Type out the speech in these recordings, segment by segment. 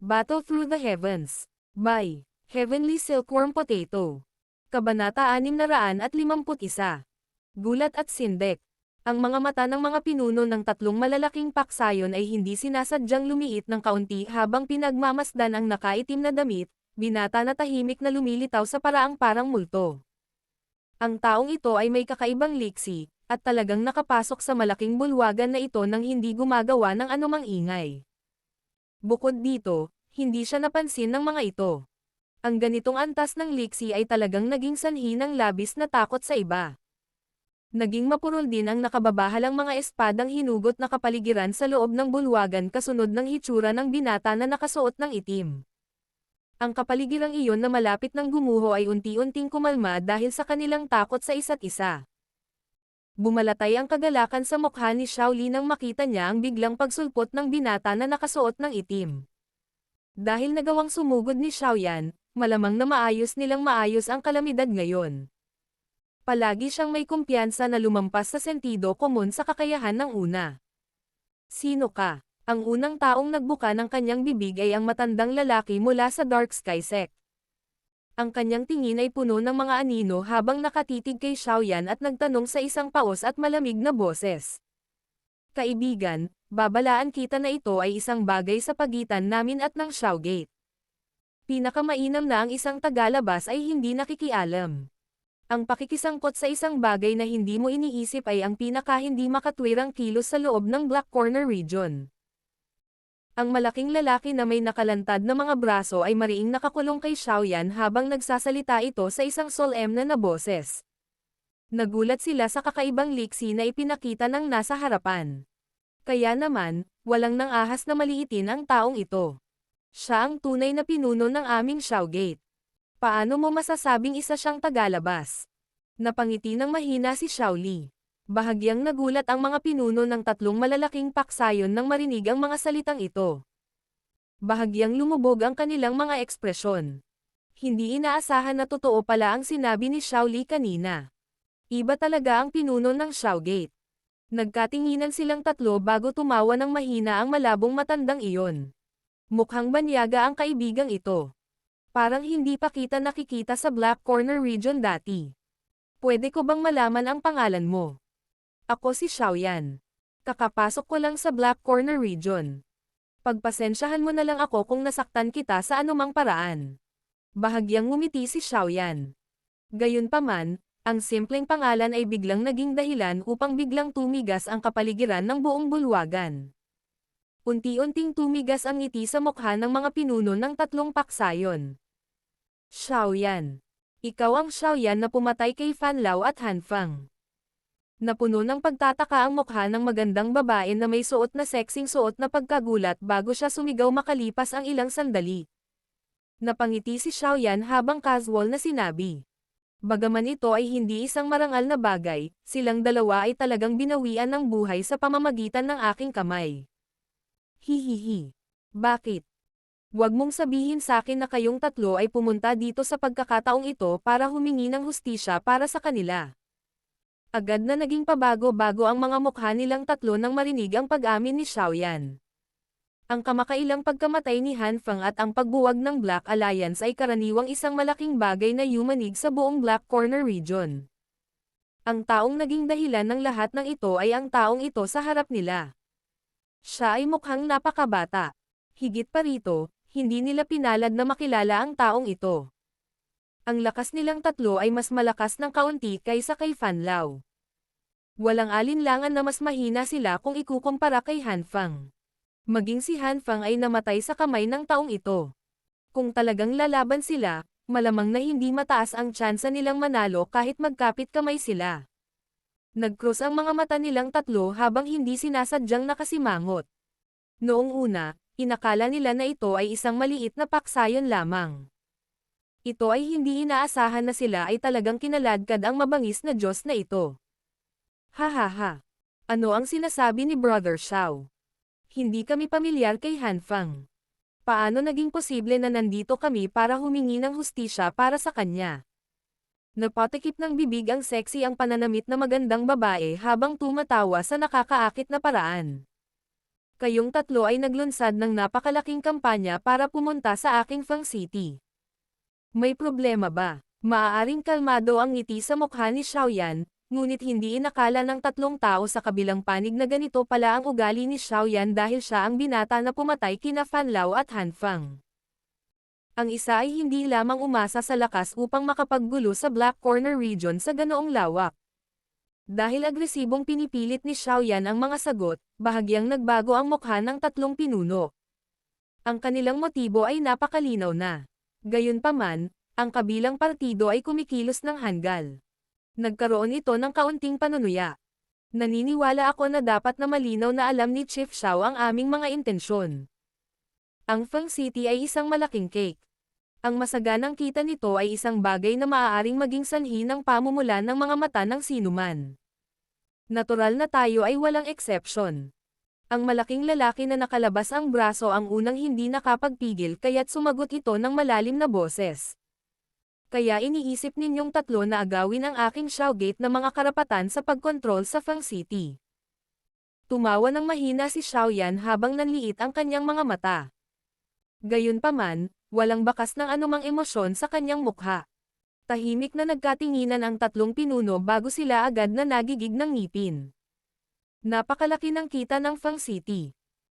Battle Through the Heavens. By Heavenly Silkworm Potato. Kabanata 651. Gulat at Sindek. Ang mga mata ng mga pinuno ng tatlong malalaking paksayon ay hindi sinasadyang lumiit ng kaunti habang pinagmamasdan ang nakaitim na damit, binata na tahimik na lumilitaw sa paraang parang multo. Ang taong ito ay may kakaibang liksi, at talagang nakapasok sa malaking bulwagan na ito nang hindi gumagawa ng anumang ingay. Bukod dito, hindi siya napansin ng mga ito. Ang ganitong antas ng liksi ay talagang naging sanhi ng labis na takot sa iba. Naging mapurol din ang nakababahalang mga espadang hinugot na kapaligiran sa loob ng bulwagan kasunod ng hitsura ng binata na nakasuot ng itim. Ang kapaligirang iyon na malapit ng gumuho ay unti-unting kumalma dahil sa kanilang takot sa isa't isa. Bumalatay ang kagalakan sa mukha ni Xiaoli nang makita niya ang biglang pagsulpot ng binata na nakasuot ng itim. Dahil nagawang sumugod ni Xiaoyan, malamang na maayos ang kalamidad ngayon. Palagi siyang may kumpiyansa na lumampas sa sentido komon sa kakayahan ng una. Sino ka? Ang unang taong nagbuka ng kanyang bibig ay ang matandang lalaki mula sa Dark Sky Sect. Ang kanyang tingin ay puno ng mga anino habang nakatitig kay Xiaoyan at nagtanong sa isang paos at malamig na boses. Kaibigan, babalaan kita na ito ay isang bagay sa pagitan namin at ng Xiaogate. Pinakamainam na ang isang tagalabas ay hindi nakikialam. Ang pakikisangkot sa isang bagay na hindi mo iniisip ay ang pinaka-hindi makatwirang kilos sa loob ng Black Corner Region. Ang malaking lalaki na may nakalantad na mga braso ay mariing nakakulong kay Xiaoyan habang nagsasalita ito sa isang solemne na boses. Nagulat sila sa kakaibang liksi na ipinakita ng nasa harapan. Kaya naman, walang nang ahas na maliitin ang taong ito. Siya ang tunay na pinuno ng aming Xiaogate. Paano mo masasabing isa siyang tagalabas? Napangiti ng mahina si Xiaoli. Bahagyang nagulat ang mga pinuno ng tatlong malalaking paksayon nang marinig ang mga salitang ito. Bahagyang lumubog ang kanilang mga ekspresyon. Hindi inaasahan na totoo pala ang sinabi ni Xiaoli kanina. Iba talaga ang pinuno ng Xiaogate. Nagkatinginan silang tatlo bago tumawa ng mahina ang malabong matandang iyon. Mukhang banyaga ang kaibigang ito. Parang hindi pa kita nakikita sa Black Corner Region dati. Pwede ko bang malaman ang pangalan mo? Ako si Xiaoyan. Kakapasok ko lang sa Black Corner Region. Pagpasensyahan mo na lang ako kung nasaktan kita sa anumang paraan. Bahagyang ngumiti si Xiaoyan. Gayunpaman, ang simpleng pangalan ay biglang naging dahilan upang biglang tumigas ang kapaligiran ng buong bulwagan. Unti-unting tumigas ang ngiti sa mukha ng mga pinuno ng tatlong paksayon. Xiaoyan. Ikaw ang Xiaoyan na pumatay kay Fanlao at Hanfang. Napuno ng pagtataka ang mukha ng magandang babae na may suot na sexing suot na pagkagulat bago siya sumigaw makalipas ang ilang sandali. Napangiti si Xiaoyan habang casual na sinabi. Bagaman ito ay hindi isang marangal na bagay, silang dalawa ay talagang binawian ng buhay sa pamamagitan ng aking kamay. Hihihi. Bakit? Huwag mong sabihin sa akin na kayong tatlo ay pumunta dito sa pagkakataong ito para humingi ng hustisya para sa kanila. Agad na naging pabago-bago ang mga mukha nilang tatlo nang marinig ang pag-amin ni Xiaoyan. Ang kamakailang pagkamatay ni Hanfang at ang pagbuwag ng Black Alliance ay karaniwang isang malaking bagay na yumanig sa buong Black Corner Region. Ang taong naging dahilan ng lahat ng ito ay ang taong ito sa harap nila. Siya ay mukhang napakabata. Higit pa rito, hindi nila pinalad na makilala ang taong ito. Ang lakas nilang tatlo ay mas malakas ng kaunti kaysa kay Fanlao. Walang alinlangan na mas mahina sila kung ikukumpara kay Hanfang. Maging si Hanfang ay namatay sa kamay ng taong ito. Kung talagang lalaban sila, malamang na hindi mataas ang tsansa nilang manalo kahit magkapit kamay sila. Nagkrus ang mga mata nilang tatlo habang hindi sinasadyang nakasimangot. Noong una, inakala nila na ito ay isang maliit na paksayon lamang. Ito ay hindi inaasahan na sila ay talagang kinaladkad ang mabangis na Diyos na ito. Hahaha. Ano ang sinasabi ni Brother Xiao? Hindi kami pamilyar kay Hanfang. Paano naging posible na nandito kami para humingi ng hustisya para sa kanya? Napatikip ng bibig ang sexy ang pananamit na magandang babae habang tumatawa sa nakakaakit na paraan. Kayong tatlo ay naglunsad ng napakalaking kampanya para pumunta sa aking Fang City. May problema ba? Maaaring kalmado ang ngiti sa mukha ni Xiaoyan, ngunit hindi inakala ng tatlong tao sa kabilang panig na ganito pala ang ugali ni Xiaoyan dahil siya ang binata na pumatay kina Fan Lao at Han Fang. Ang isa ay hindi lamang umasa sa lakas upang makapaggulo sa Black Corner region sa ganoong lawak. Dahil agresibong pinipilit ni Xiaoyan ang mga sagot, bahagyang nagbago ang mukha ng tatlong pinuno. Ang kanilang motibo ay napakalinaw na. Gayunpaman, ang kabilang partido ay kumikilos ng hanggal. Nagkaroon ito ng kaunting panunuya. Naniniwala ako na dapat na malinaw na alam ni Chief Xiao ang aming mga intensyon. Ang Feng City ay isang malaking cake. Ang masaganang kita nito ay isang bagay na maaaring maging sanhi ng pamumulan ng mga mata ng sinuman. Natural na tayo ay walang exception. Ang malaking lalaki na nakalabas ang braso ang unang hindi nakapagpigil kaya't sumagot ito ng malalim na boses. Kaya iniisip ninyong tatlo na agawin ang aking Xiaogate na mga karapatan sa pagkontrol sa Fang City. Tumawa ng mahina si Xiaoyan habang nanliit ang kanyang mga mata. Gayunpaman, walang bakas ng anumang emosyon sa kanyang mukha. Tahimik na nagkatinginan ang tatlong pinuno bago sila agad na nagigig ng ngipin. Napakalaki ng kita ng Fang City.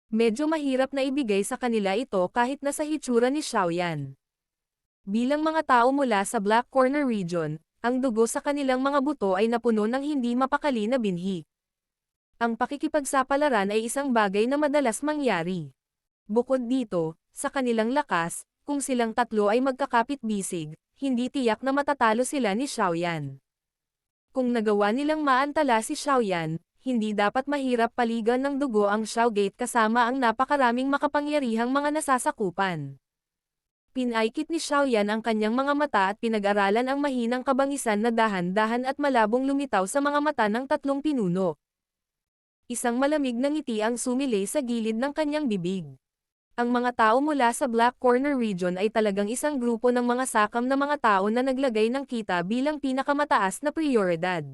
Medyo mahirap na ibigay sa kanila ito kahit nasa hitsura ni Xiaoyan. Bilang mga tao mula sa Black Corner region, ang dugo sa kanilang mga buto ay napuno ng hindi mapakali na binhi. Ang pakikipagsapalaran ay isang bagay na madalas mangyari. Bukod dito, sa kanilang lakas, kung silang tatlo ay magkakapit-bisig, hindi tiyak na matatalo sila ni Xiaoyan. Kung nagawa nilang maantala si Xiaoyan, hindi dapat mahirap paligan ng dugo ang Xiaogate kasama ang napakaraming makapangyarihang mga nasasakupan. Pinaikit ni Xiaoyan ang kanyang mga mata at pinag-aralan ang mahinang kabangisan na dahan-dahan at malabong lumitaw sa mga mata ng tatlong pinuno. Isang malamig na ngiti ang sumilay sa gilid ng kanyang bibig. Ang mga tao mula sa Black Corner region ay talagang isang grupo ng mga sakam na mga tao na naglagay ng kita bilang pinakamataas na prioridad.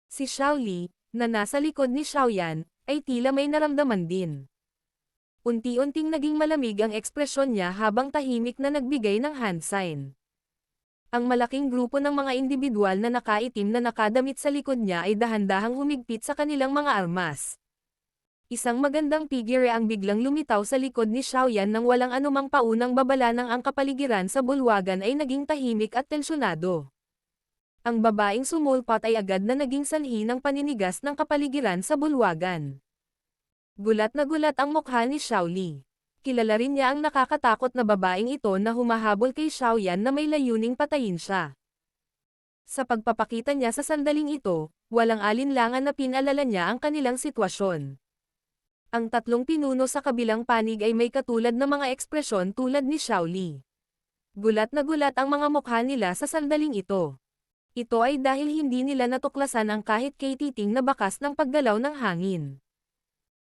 Si Xiao Li, na nasa likod ni Xiaoyan, ay tila may naramdaman din. Unti-unting naging malamig ang ekspresyon niya habang tahimik na nagbigay ng hand sign. Ang malaking grupo ng mga individual na nakaitim na nakadamit sa likod niya ay dahan-dahang humigpit sa kanilang mga armas. Isang magandang figure ang biglang lumitaw sa likod ni Xiaoyan nang walang anumang paunang babala ng ang kapaligiran sa bulwagan ay naging tahimik at tensyonado. Ang babaeng sumulpot ay agad na naging sanhi ng paninigas ng kapaligiran sa bulwagan. Gulat na gulat ang mukha ni Xiao Li. Kilala rin niya ang nakakatakot na babaeng ito na humahabol kay Xiaoyan na may layuning patayin siya. Sa pagpapakita niya sa sandaling ito, walang alinlangan na pinalala niya ang kanilang sitwasyon. Ang tatlong pinuno sa kabilang panig ay may katulad na mga ekspresyon tulad ni Xiao Li. Gulat na gulat ang mga mukha nila sa sandaling ito. Ito ay dahil hindi nila natuklasan ang kahit kay-titing na bakas ng paggalaw ng hangin.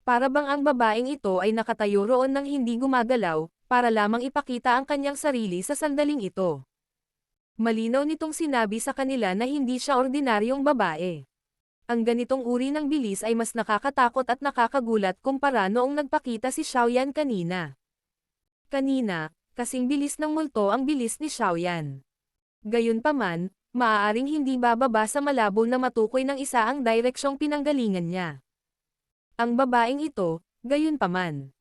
Para bang ang babaeng ito ay nakatayo roon nang hindi gumagalaw, para lamang ipakita ang kanyang sarili sa sandaling ito. Malinaw nitong sinabi sa kanila na hindi siya ordinaryong babae. Ang ganitong uri ng bilis ay mas nakakatakot at nakakagulat kumpara noong nagpakita si Xiaoyan kanina. Kanina, kasing bilis ng multo ang bilis ni Xiaoyan. Gayunpaman, maaaring hindi bababa sa malabo na matukoy ng isa ang direksyong pinanggalingan niya. Ang babaeng ito, gayunpaman,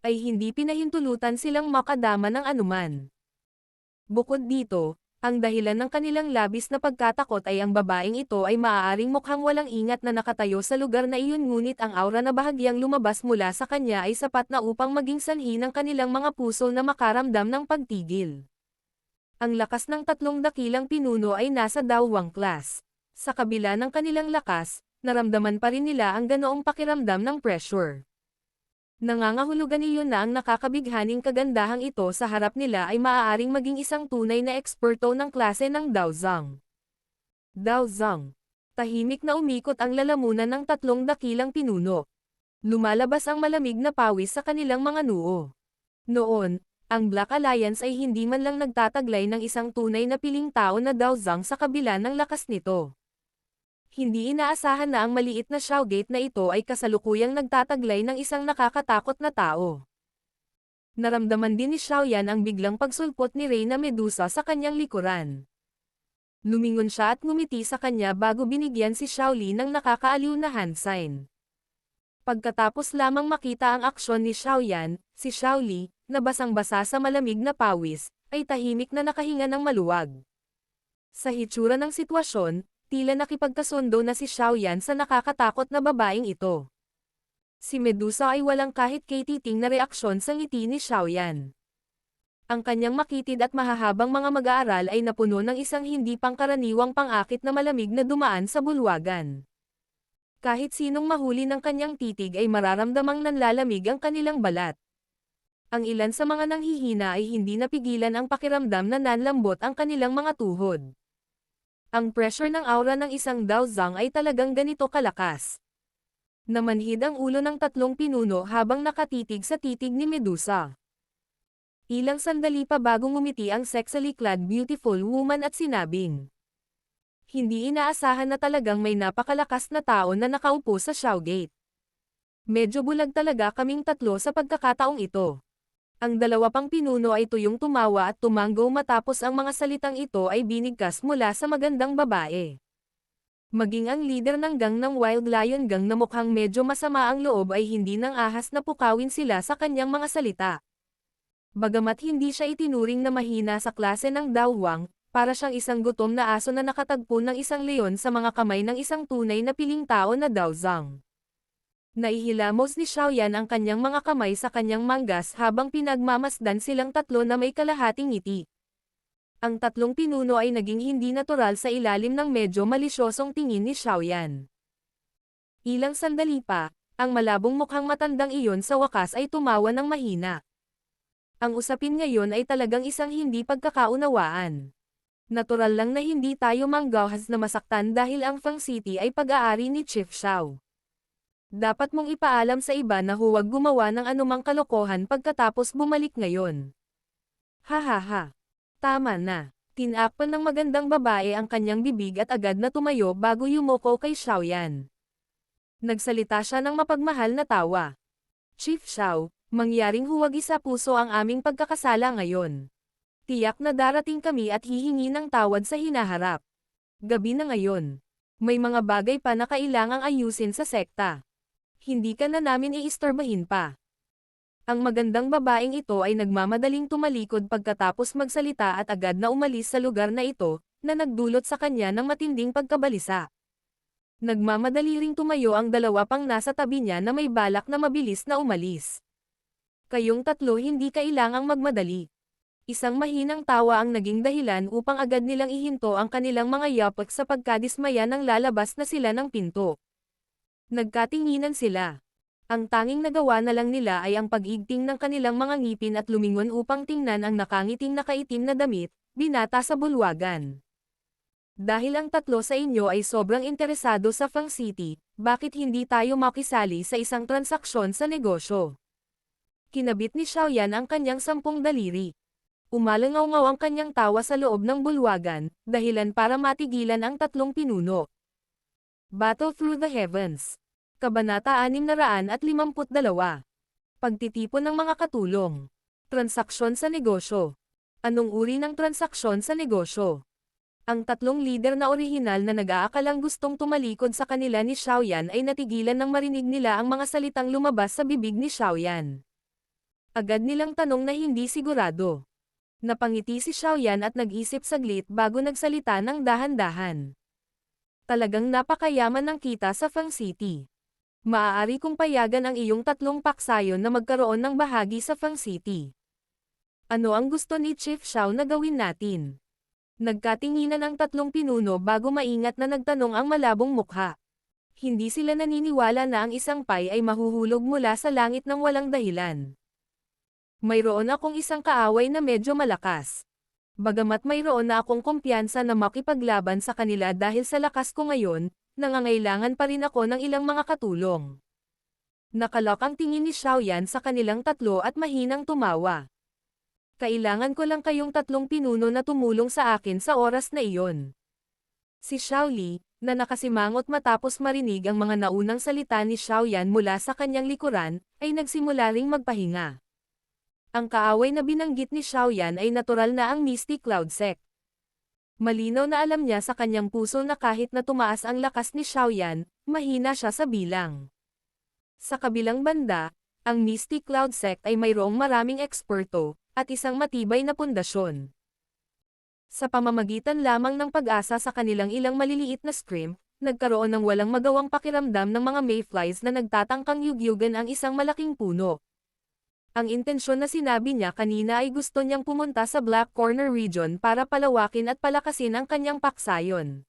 ay hindi pinahintulutan silang makadama ng anuman. Bukod dito, ang dahilan ng kanilang labis na pagkatakot ay ang babaeng ito ay maaaring mukhang walang ingat na nakatayo sa lugar na iyon ngunit ang aura na bahagyang lumabas mula sa kanya ay sapat na upang maging sanhi ng kanilang mga puso na makaramdam ng pagtigil. Ang lakas ng tatlong dakilang pinuno ay nasa dawang klas. Sa kabila ng kanilang lakas, naramdaman pa rin nila ang ganoong pakiramdam ng pressure. Nangangahulugan iyon na ang nakakabighaning kagandahang ito sa harap nila ay maaaring maging isang tunay na eksperto ng klase ng Daozang. Daozang. Tahimik na umikot ang lalamunan ng tatlong dakilang pinuno. Lumalabas ang malamig na pawis sa kanilang mga noo. Noon, ang Black Alliance ay hindi man lang nagtataglay ng isang tunay na piling tao na Daozang sa kabila ng lakas nito. Hindi inaasahan na ang maliit na Shougate na ito ay kasalukuyang nagtataglay ng isang nakakatakot na tao. Naramdaman din ni Xiaoyan ang biglang pagsulpot ni Reyna Medusa sa kanyang likuran. Lumingon siya at ngumiti sa kanya bago binigyan si Xiaoli ng nakakaaliw na hand sign. Pagkatapos lamang makita ang aksyon ni Xiaoyan, si Xiaoli, na basang-basa sa malamig na pawis, ay tahimik na nakahinga ng maluwag. Sa hitsura ng sitwasyon, tila nakipagkasundo na si Xiaoyan sa nakakatakot na babaeng ito. Si Medusa ay walang kahit katiting na reaksyon sa ngiti ni Xiaoyan. Ang kanyang makitid at mahahabang mga mag-aaral ay napuno ng isang hindi pangkaraniwang pangakit na malamig na dumaan sa bulwagan. Kahit sinong mahuli ng kanyang titig ay mararamdamang nanlalamig ang kanilang balat. Ang ilan sa mga nanghihina ay hindi napigilan ang pakiramdam na nanlambot ang kanilang mga tuhod. Ang pressure ng aura ng isang Daozang ay talagang ganito kalakas. Namanhid ang ulo ng tatlong pinuno habang nakatitig sa titig ni Medusa. Ilang sandali pa bago ngumiti ang sexily clad beautiful woman at sinabing, hindi inaasahan na talagang may napakalakas na tao na nakaupo sa Shougate. Medyo bulag talaga kaming tatlo sa pagkakataong ito. Ang dalawa pang pinuno ay tuyong tumawa at tumanggo matapos ang mga salitang ito ay binigkas mula sa magandang babae. Maging ang leader ng gang ng Wild Lion Gang na mukhang medyo masama ang loob ay hindi nang ahas na pukawin sila sa kanyang mga salita. Bagamat hindi siya itinuring na mahina sa klase ng Daohuang, para siyang isang gutom na aso na nakatagpo ng isang leon sa mga kamay ng isang tunay na piling tao na Daozang. Naihilamos ni Xiaoyan ang kanyang mga kamay sa kanyang manggas habang pinagmamasdan silang tatlo na may kalahating ngiti. Ang tatlong pinuno ay naging hindi natural sa ilalim ng medyo malisyosong tingin ni Xiaoyan. Ilang sandali pa, ang malabong mukhang matandang iyon sa wakas ay tumawa ng mahina. Ang usapin ngayon ay talagang isang hindi pagkakaunawaan. Natural lang na hindi tayo manggahas na masaktan dahil ang Fang City ay pag-aari ni Chief Xiao. Dapat mong ipaalam sa iba na huwag gumawa ng anumang kalokohan pagkatapos bumalik ngayon. Hahaha. Tama na. Tinakpan ng magandang babae ang kanyang bibig at agad na tumayo bago yumoko kay Xiaoyan. Nagsalita siya ng mapagmahal na tawa. Chief Xiao, mangyaring huwag isa puso ang aming pagkakasala ngayon. Tiyak na darating kami at hihingi ng tawad sa hinaharap. Gabi na ngayon. May mga bagay pa na kailangang ayusin sa sekta. Hindi ka na namin iistorbahin pa. Ang magandang babaeng ito ay nagmamadaling tumalikod pagkatapos magsalita at agad na umalis sa lugar na ito, na nagdulot sa kanya ng matinding pagkabalisa. Nagmamadali ring tumayo ang dalawa pang nasa tabi niya na may balak na mabilis na umalis. Kayong tatlo hindi kailangang magmadali. Isang mahinang tawa ang naging dahilan upang agad nilang ihinto ang kanilang mga yapak sa pagkadismaya nang lalabas na sila ng pinto. Nagkatinginan sila. Ang tanging nagawa na lang nila ay ang pag-igting ng kanilang mga ngipin at lumingon upang tingnan ang nakangiting nakaitim na damit, binata sa bulwagan. Dahil ang tatlo sa inyo ay sobrang interesado sa Fang City, bakit hindi tayo makisali sa isang transaksyon sa negosyo? Kinabit ni Xiaoyan ang kanyang 10 daliri. Umalangaw-ngaw ang kanyang tawa sa loob ng bulwagan, dahilan para matigilan ang tatlong pinuno. Battle Through the Heavens. Kabanata 652. Pagtitipon ng mga katulong. Transaksyon sa negosyo. Anong uri ng transaksyon sa negosyo? Ang tatlong leader na orihinal na nag-aakalang gustong tumalikod sa kanila ni Xiaoyan ay natigilan nang marinig nila ang mga salitang lumabas sa bibig ni Xiaoyan. Agad nilang tanong na hindi sigurado. Napangiti si Xiaoyan at nag-isip saglit bago nagsalita ng dahan-dahan. Talagang napakayaman ng kita sa Fang City. Maaari kong payagan ang iyong tatlong paksayon na magkaroon ng bahagi sa Fang City. Ano ang gusto ni Chief Xiao na gawin natin? Nagkatinginan ang tatlong pinuno bago maingat na nagtanong ang malabong mukha. Hindi sila naniniwala na ang isang pay ay mahuhulog mula sa langit ng walang dahilan. Mayroon akong isang kaaway na medyo malakas. Bagamat mayroon na akong kumpiyansa na makipaglaban sa kanila dahil sa lakas ko ngayon, nangangailangan pa rin ako ng ilang mga katulong. Nakalak ang tingin ni Xiaoyan sa kanilang tatlo at mahinang tumawa. Kailangan ko lang kayong tatlong pinuno na tumulong sa akin sa oras na iyon. Si Xiaoli, na nakasimangot matapos marinig ang mga naunang salita ni Xiaoyan mula sa kanyang likuran, ay nagsimula ring magpahinga. Ang kaaway na binanggit ni Xiaoyan ay natural na ang Misty Cloud Sect. Malinaw na alam niya sa kanyang puso na kahit na tumaas ang lakas ni Xiaoyan, mahina siya sa bilang. Sa kabilang banda, ang Misty Cloud Sect ay mayroong maraming eksperto, at isang matibay na pundasyon. Sa pamamagitan lamang ng pag-asa sa kanilang ilang maliliit na scrim, nagkaroon ng walang magawang pakiramdam ng mga mayflies na nagtatangkang yugyugan ang isang malaking puno. Ang intensyon na sinabi niya kanina ay gusto niyang pumunta sa Black Corner region para palawakin at palakasin ang kanyang paksayon.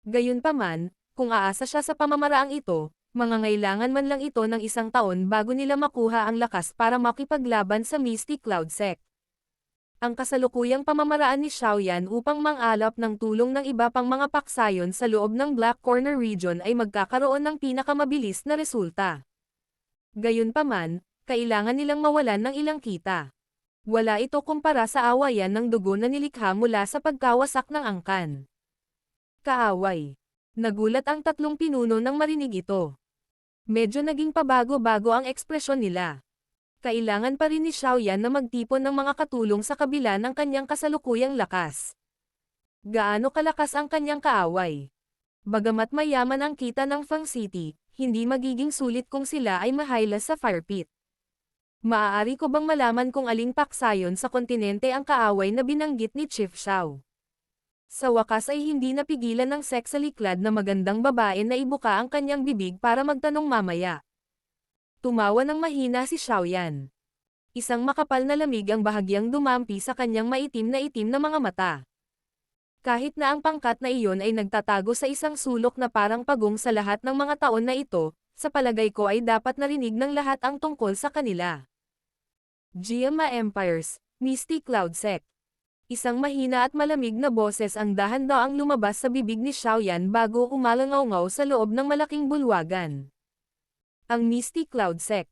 Gayunpaman, kung aasa siya sa pamamaraang ito, mangangailangan man lang ito ng 1 taon bago nila makuha ang lakas para makipaglaban sa Misty Cloud Sect. Ang kasalukuyang pamamaraan ni Xiaoyan upang mangalap ng tulong ng iba pang mga paksayon sa loob ng Black Corner region ay magkakaroon ng pinakamabilis na resulta. Gayunpaman, kailangan nilang mawalan ng ilang kita. Wala ito kumpara sa awayan ng dugo na nilikha mula sa pagkawasak ng angkan. Kaaway. Nagulat ang 3 pinuno nang marinig ito. Medyo naging pabago-bago ang ekspresyon nila. Kailangan pa rin ni Xiaoyan na magtipon ng mga katulong sa kabila ng kanyang kasalukuyang lakas. Gaano kalakas ang kanyang kaaway? Bagamat mayaman ang kita ng Fang City, hindi magiging sulit kung sila ay mahaylas sa fire pit. Maaari ko bang malaman kung aling paksayon sa kontinente ang kaaway na binanggit ni Chief Xiao? Sa wakas ay hindi napigilan ng seksaliklad na magandang babae na ibuka ang kanyang bibig para magtanong mamaya. Tumawa ng mahina si Xiaoyan. Isang makapal na lamig ang bahagyang dumampi sa kanyang maitim na mga mata. Kahit na ang pangkat na iyon ay nagtatago sa isang sulok na parang pagong sa lahat ng mga taon na ito, sa palagay ko ay dapat narinig ng lahat ang tungkol sa kanila. Jiama Empires, Misty Cloud Sect. Isang mahina at malamig na boses ang dahan-daang lumabas sa bibig ni Xiaoyan bago umalangaw-ngaw sa loob ng malaking bulwagan. Ang Misty Cloud Sect.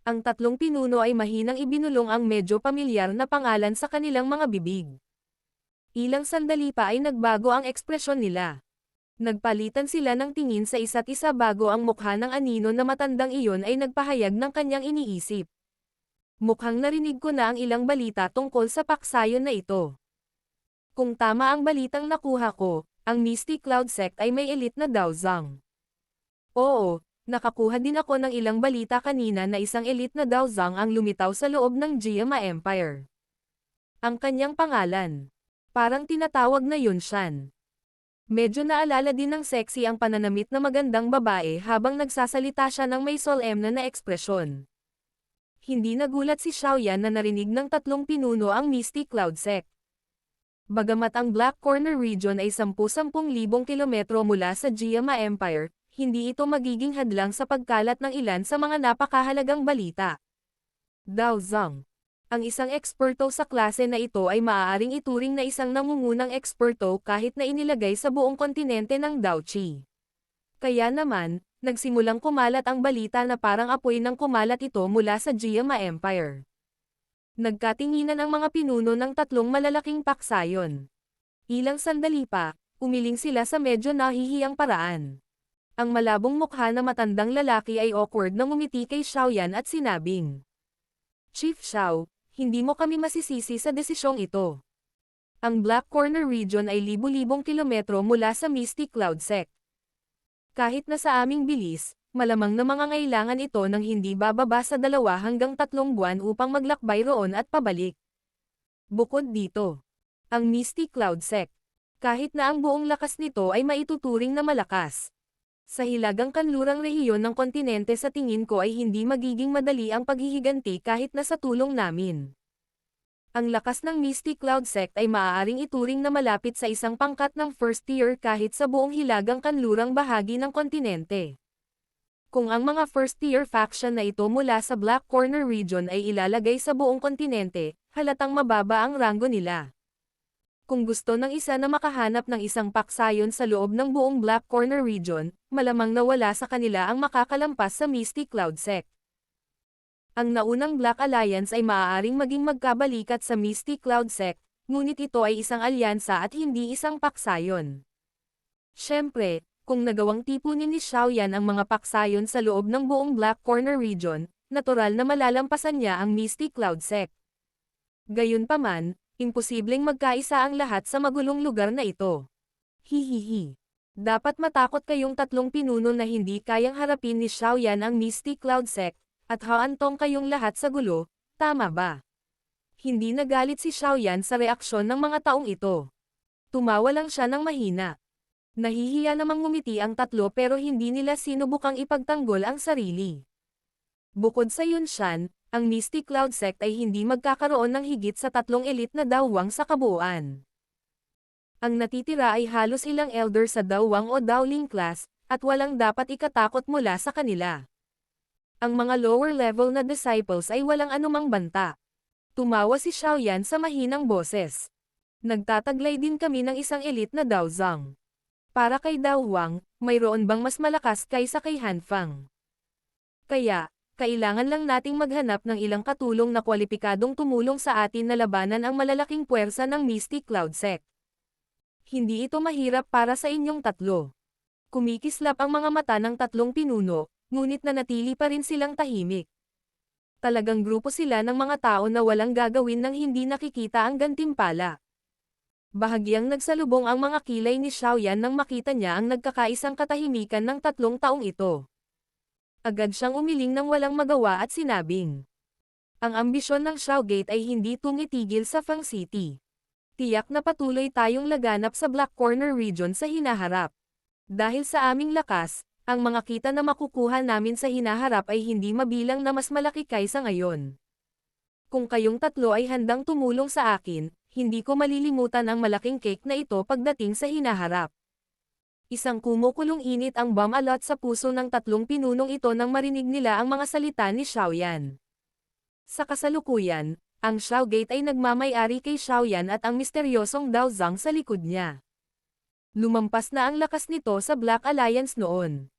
Ang 3 pinuno ay mahinang ibinulong ang medyo pamilyar na pangalan sa kanilang mga bibig. Ilang sandali pa ay nagbago ang ekspresyon nila. Nagpalitan sila ng tingin sa isa't isa bago ang mukha ng anino na matandang iyon ay nagpahayag ng kanyang iniisip. Mukhang narinig ko na ang ilang balita tungkol sa paksayon na ito. Kung tama ang balitang nakuha ko, ang Misty Cloud Sect ay may elite na Daozang. Oo, nakakuha din ako ng ilang balita kanina na isang elite na Daozang ang lumitaw sa loob ng Jiama Empire. Ang kanyang pangalan. Parang tinatawag na Yunshan. Medyo naalala din ng sexy ang pananamit na magandang babae habang nagsasalita siya ng may solemn na ekspresyon. Hindi nagulat si Xiaoyan na narinig ng 3 pinuno ang Misty Cloud Sect. Bagamat ang Black Corner region ay 10,000 kilometro mula sa Jiama Empire, hindi ito magiging hadlang sa pagkalat ng ilan sa mga napakahalagang balita. Daozang. Ang isang eksperto sa klase na ito ay maaaring ituring na isang nangungunang eksperto kahit na inilagay sa buong kontinente ng Daoqi. Kaya naman, nagsimulang kumalat ang balita na parang apoy ng kumalat ito mula sa Jiama Empire. Nagkatinginan ang mga pinuno ng 3 malalaking paksayon. Ilang sandali pa, umiling sila sa medyo nahihiyang paraan. Ang malabong mukha na matandang lalaki ay awkward na ngumiti kay Xiaoyan at sinabing, Chief Xiao, hindi mo kami masisisi sa desisyong ito. Ang Black Corner region ay libu-libong kilometro mula sa Misty Cloud Sect. Kahit na sa aming bilis, malamang na mangangailangan ito ng hindi bababa sa 2 hanggang 3 buwan upang maglakbay roon at pabalik. Bukod dito, ang Misty Cloud Sect, kahit na ang buong lakas nito ay maituturing na malakas. Sa hilagang kanlurang rehiyon ng kontinente sa tingin ko ay hindi magiging madali ang paghihiganti kahit na sa tulong namin. Ang lakas ng Misty Cloud Sect ay maaaring ituring na malapit sa isang pangkat ng first tier kahit sa buong hilagang kanlurang bahagi ng kontinente. Kung ang mga first tier faction na ito mula sa Black Corner region ay ilalagay sa buong kontinente, halatang mababa ang ranggo nila. Kung gusto ng isa na makahanap ng isang paksayon sa loob ng buong Black Corner region, malamang na wala sa kanila ang makakalampas sa Misty Cloud Sect. Ang naunang Black Alliance ay maaaring maging magkabalikat sa Misty Cloud Sect, ngunit ito ay isang alyansa at hindi isang paksayon. Siyempre, kung nagawang tipunin ni Xiaoyan ang mga paksayon sa loob ng buong Black Corner region, natural na malalampasan niya ang Misty Cloud Sect. Gayunpaman, imposibleng magkaisa ang lahat sa magulong lugar na ito. Hihihi. Dapat matakot kayong tatlong pinuno na hindi kayang harapin ni Xiaoyan ang Misty Cloud Sect, at haantong kayong lahat sa gulo, tama ba? Hindi nagalit si Xiaoyan sa reaksyon ng mga taong ito. Tumawa lang siya ng mahina. Nahihiya namang ngumiti ang tatlo pero hindi nila sinubukang ipagtanggol ang sarili. Bukod sa Yunshan, ang Misty Cloud Sect ay hindi magkakaroon ng higit sa 3 elite na dawang sa kabuuan. Ang natitira ay halos ilang elder sa dawang o dowling class, at walang dapat ikatakot mula sa kanila. Ang mga lower level na disciples ay walang anumang banta. Tumawa si Xiaoyan sa mahinang boses. Nagtataglay din kami ng isang elite na dawzang. Para kay Dawang, mayroon bang mas malakas kaysa kay Hanfang? Kaya, kailangan lang nating maghanap ng ilang katulong na kwalipikadong tumulong sa atin na labanan ang malalaking puwersa ng Misty Cloud Sect. Hindi ito mahirap para sa inyong tatlo. Kumikislap ang mga mata ng tatlong pinuno, ngunit nanatili pa rin silang tahimik. Talagang grupo sila ng mga tao na walang gagawin nang hindi nakikita ang gantimpala. Bahagyang nagsalubong ang mga kilay ni Xiaoyan nang makita niya ang nagkakaisang katahimikan ng 3 taong ito. Agad siyang umiling nang walang magawa at sinabing, ang ambisyon ng Xiaogate ay hindi tumitigil sa Fang City. Tiyak na patuloy tayong laganap sa Black Corner region sa hinaharap. Dahil sa aming lakas, ang mga kita na makukuha namin sa hinaharap ay hindi mabilang na mas malaki kaysa ngayon. Kung kayong tatlo ay handang tumulong sa akin, hindi ko malilimutan ang malaking cake na ito pagdating sa hinaharap. Isang kumukulong init ang bumalot sa puso ng tatlong pinunong ito nang marinig nila ang mga salita ni Xiaoyan. Sa kasalukuyan, ang Xiaogate ay nagmamay-ari kay Xiaoyan at ang misteryosong Daozang sa likod niya. Lumampas na ang lakas nito sa Black Alliance noon.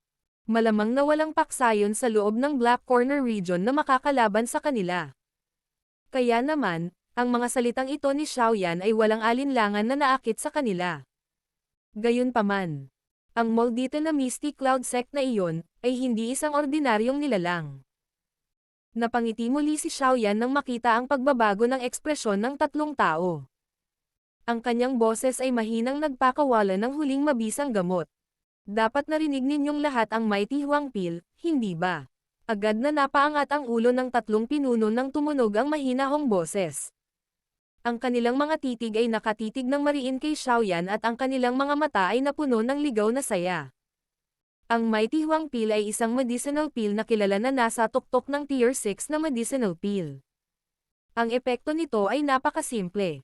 Malamang na walang paksayon sa loob ng Black Corner region na makakalaban sa kanila. Kaya naman, ang mga salitang ito ni Xiaoyan ay walang alinlangan na naakit sa kanila. Gayunpaman, ang maldito na Misty Cloud Sect na iyon, ay hindi isang ordinaryong nilalang. Napangiti muli si Xiaoyan nang makita ang pagbabago ng ekspresyon ng tatlong tao. Ang kanyang boses ay mahinang nagpakawala ng huling mabisang gamot. Dapat narinig ninyong lahat ang Mighty Huang Pil, hindi ba? Agad na napaangat ang ulo ng tatlong pinuno nang tumunog ang mahinahong boses. Ang kanilang mga titig ay nakatitig ng mariin kay Xiaoyan at ang kanilang mga mata ay napuno ng ligaw na saya. Ang Mighty Huang Pil ay isang medicinal pill na kilala na nasa tuktok ng Tier 6 na medicinal pill. Ang epekto nito ay napakasimple.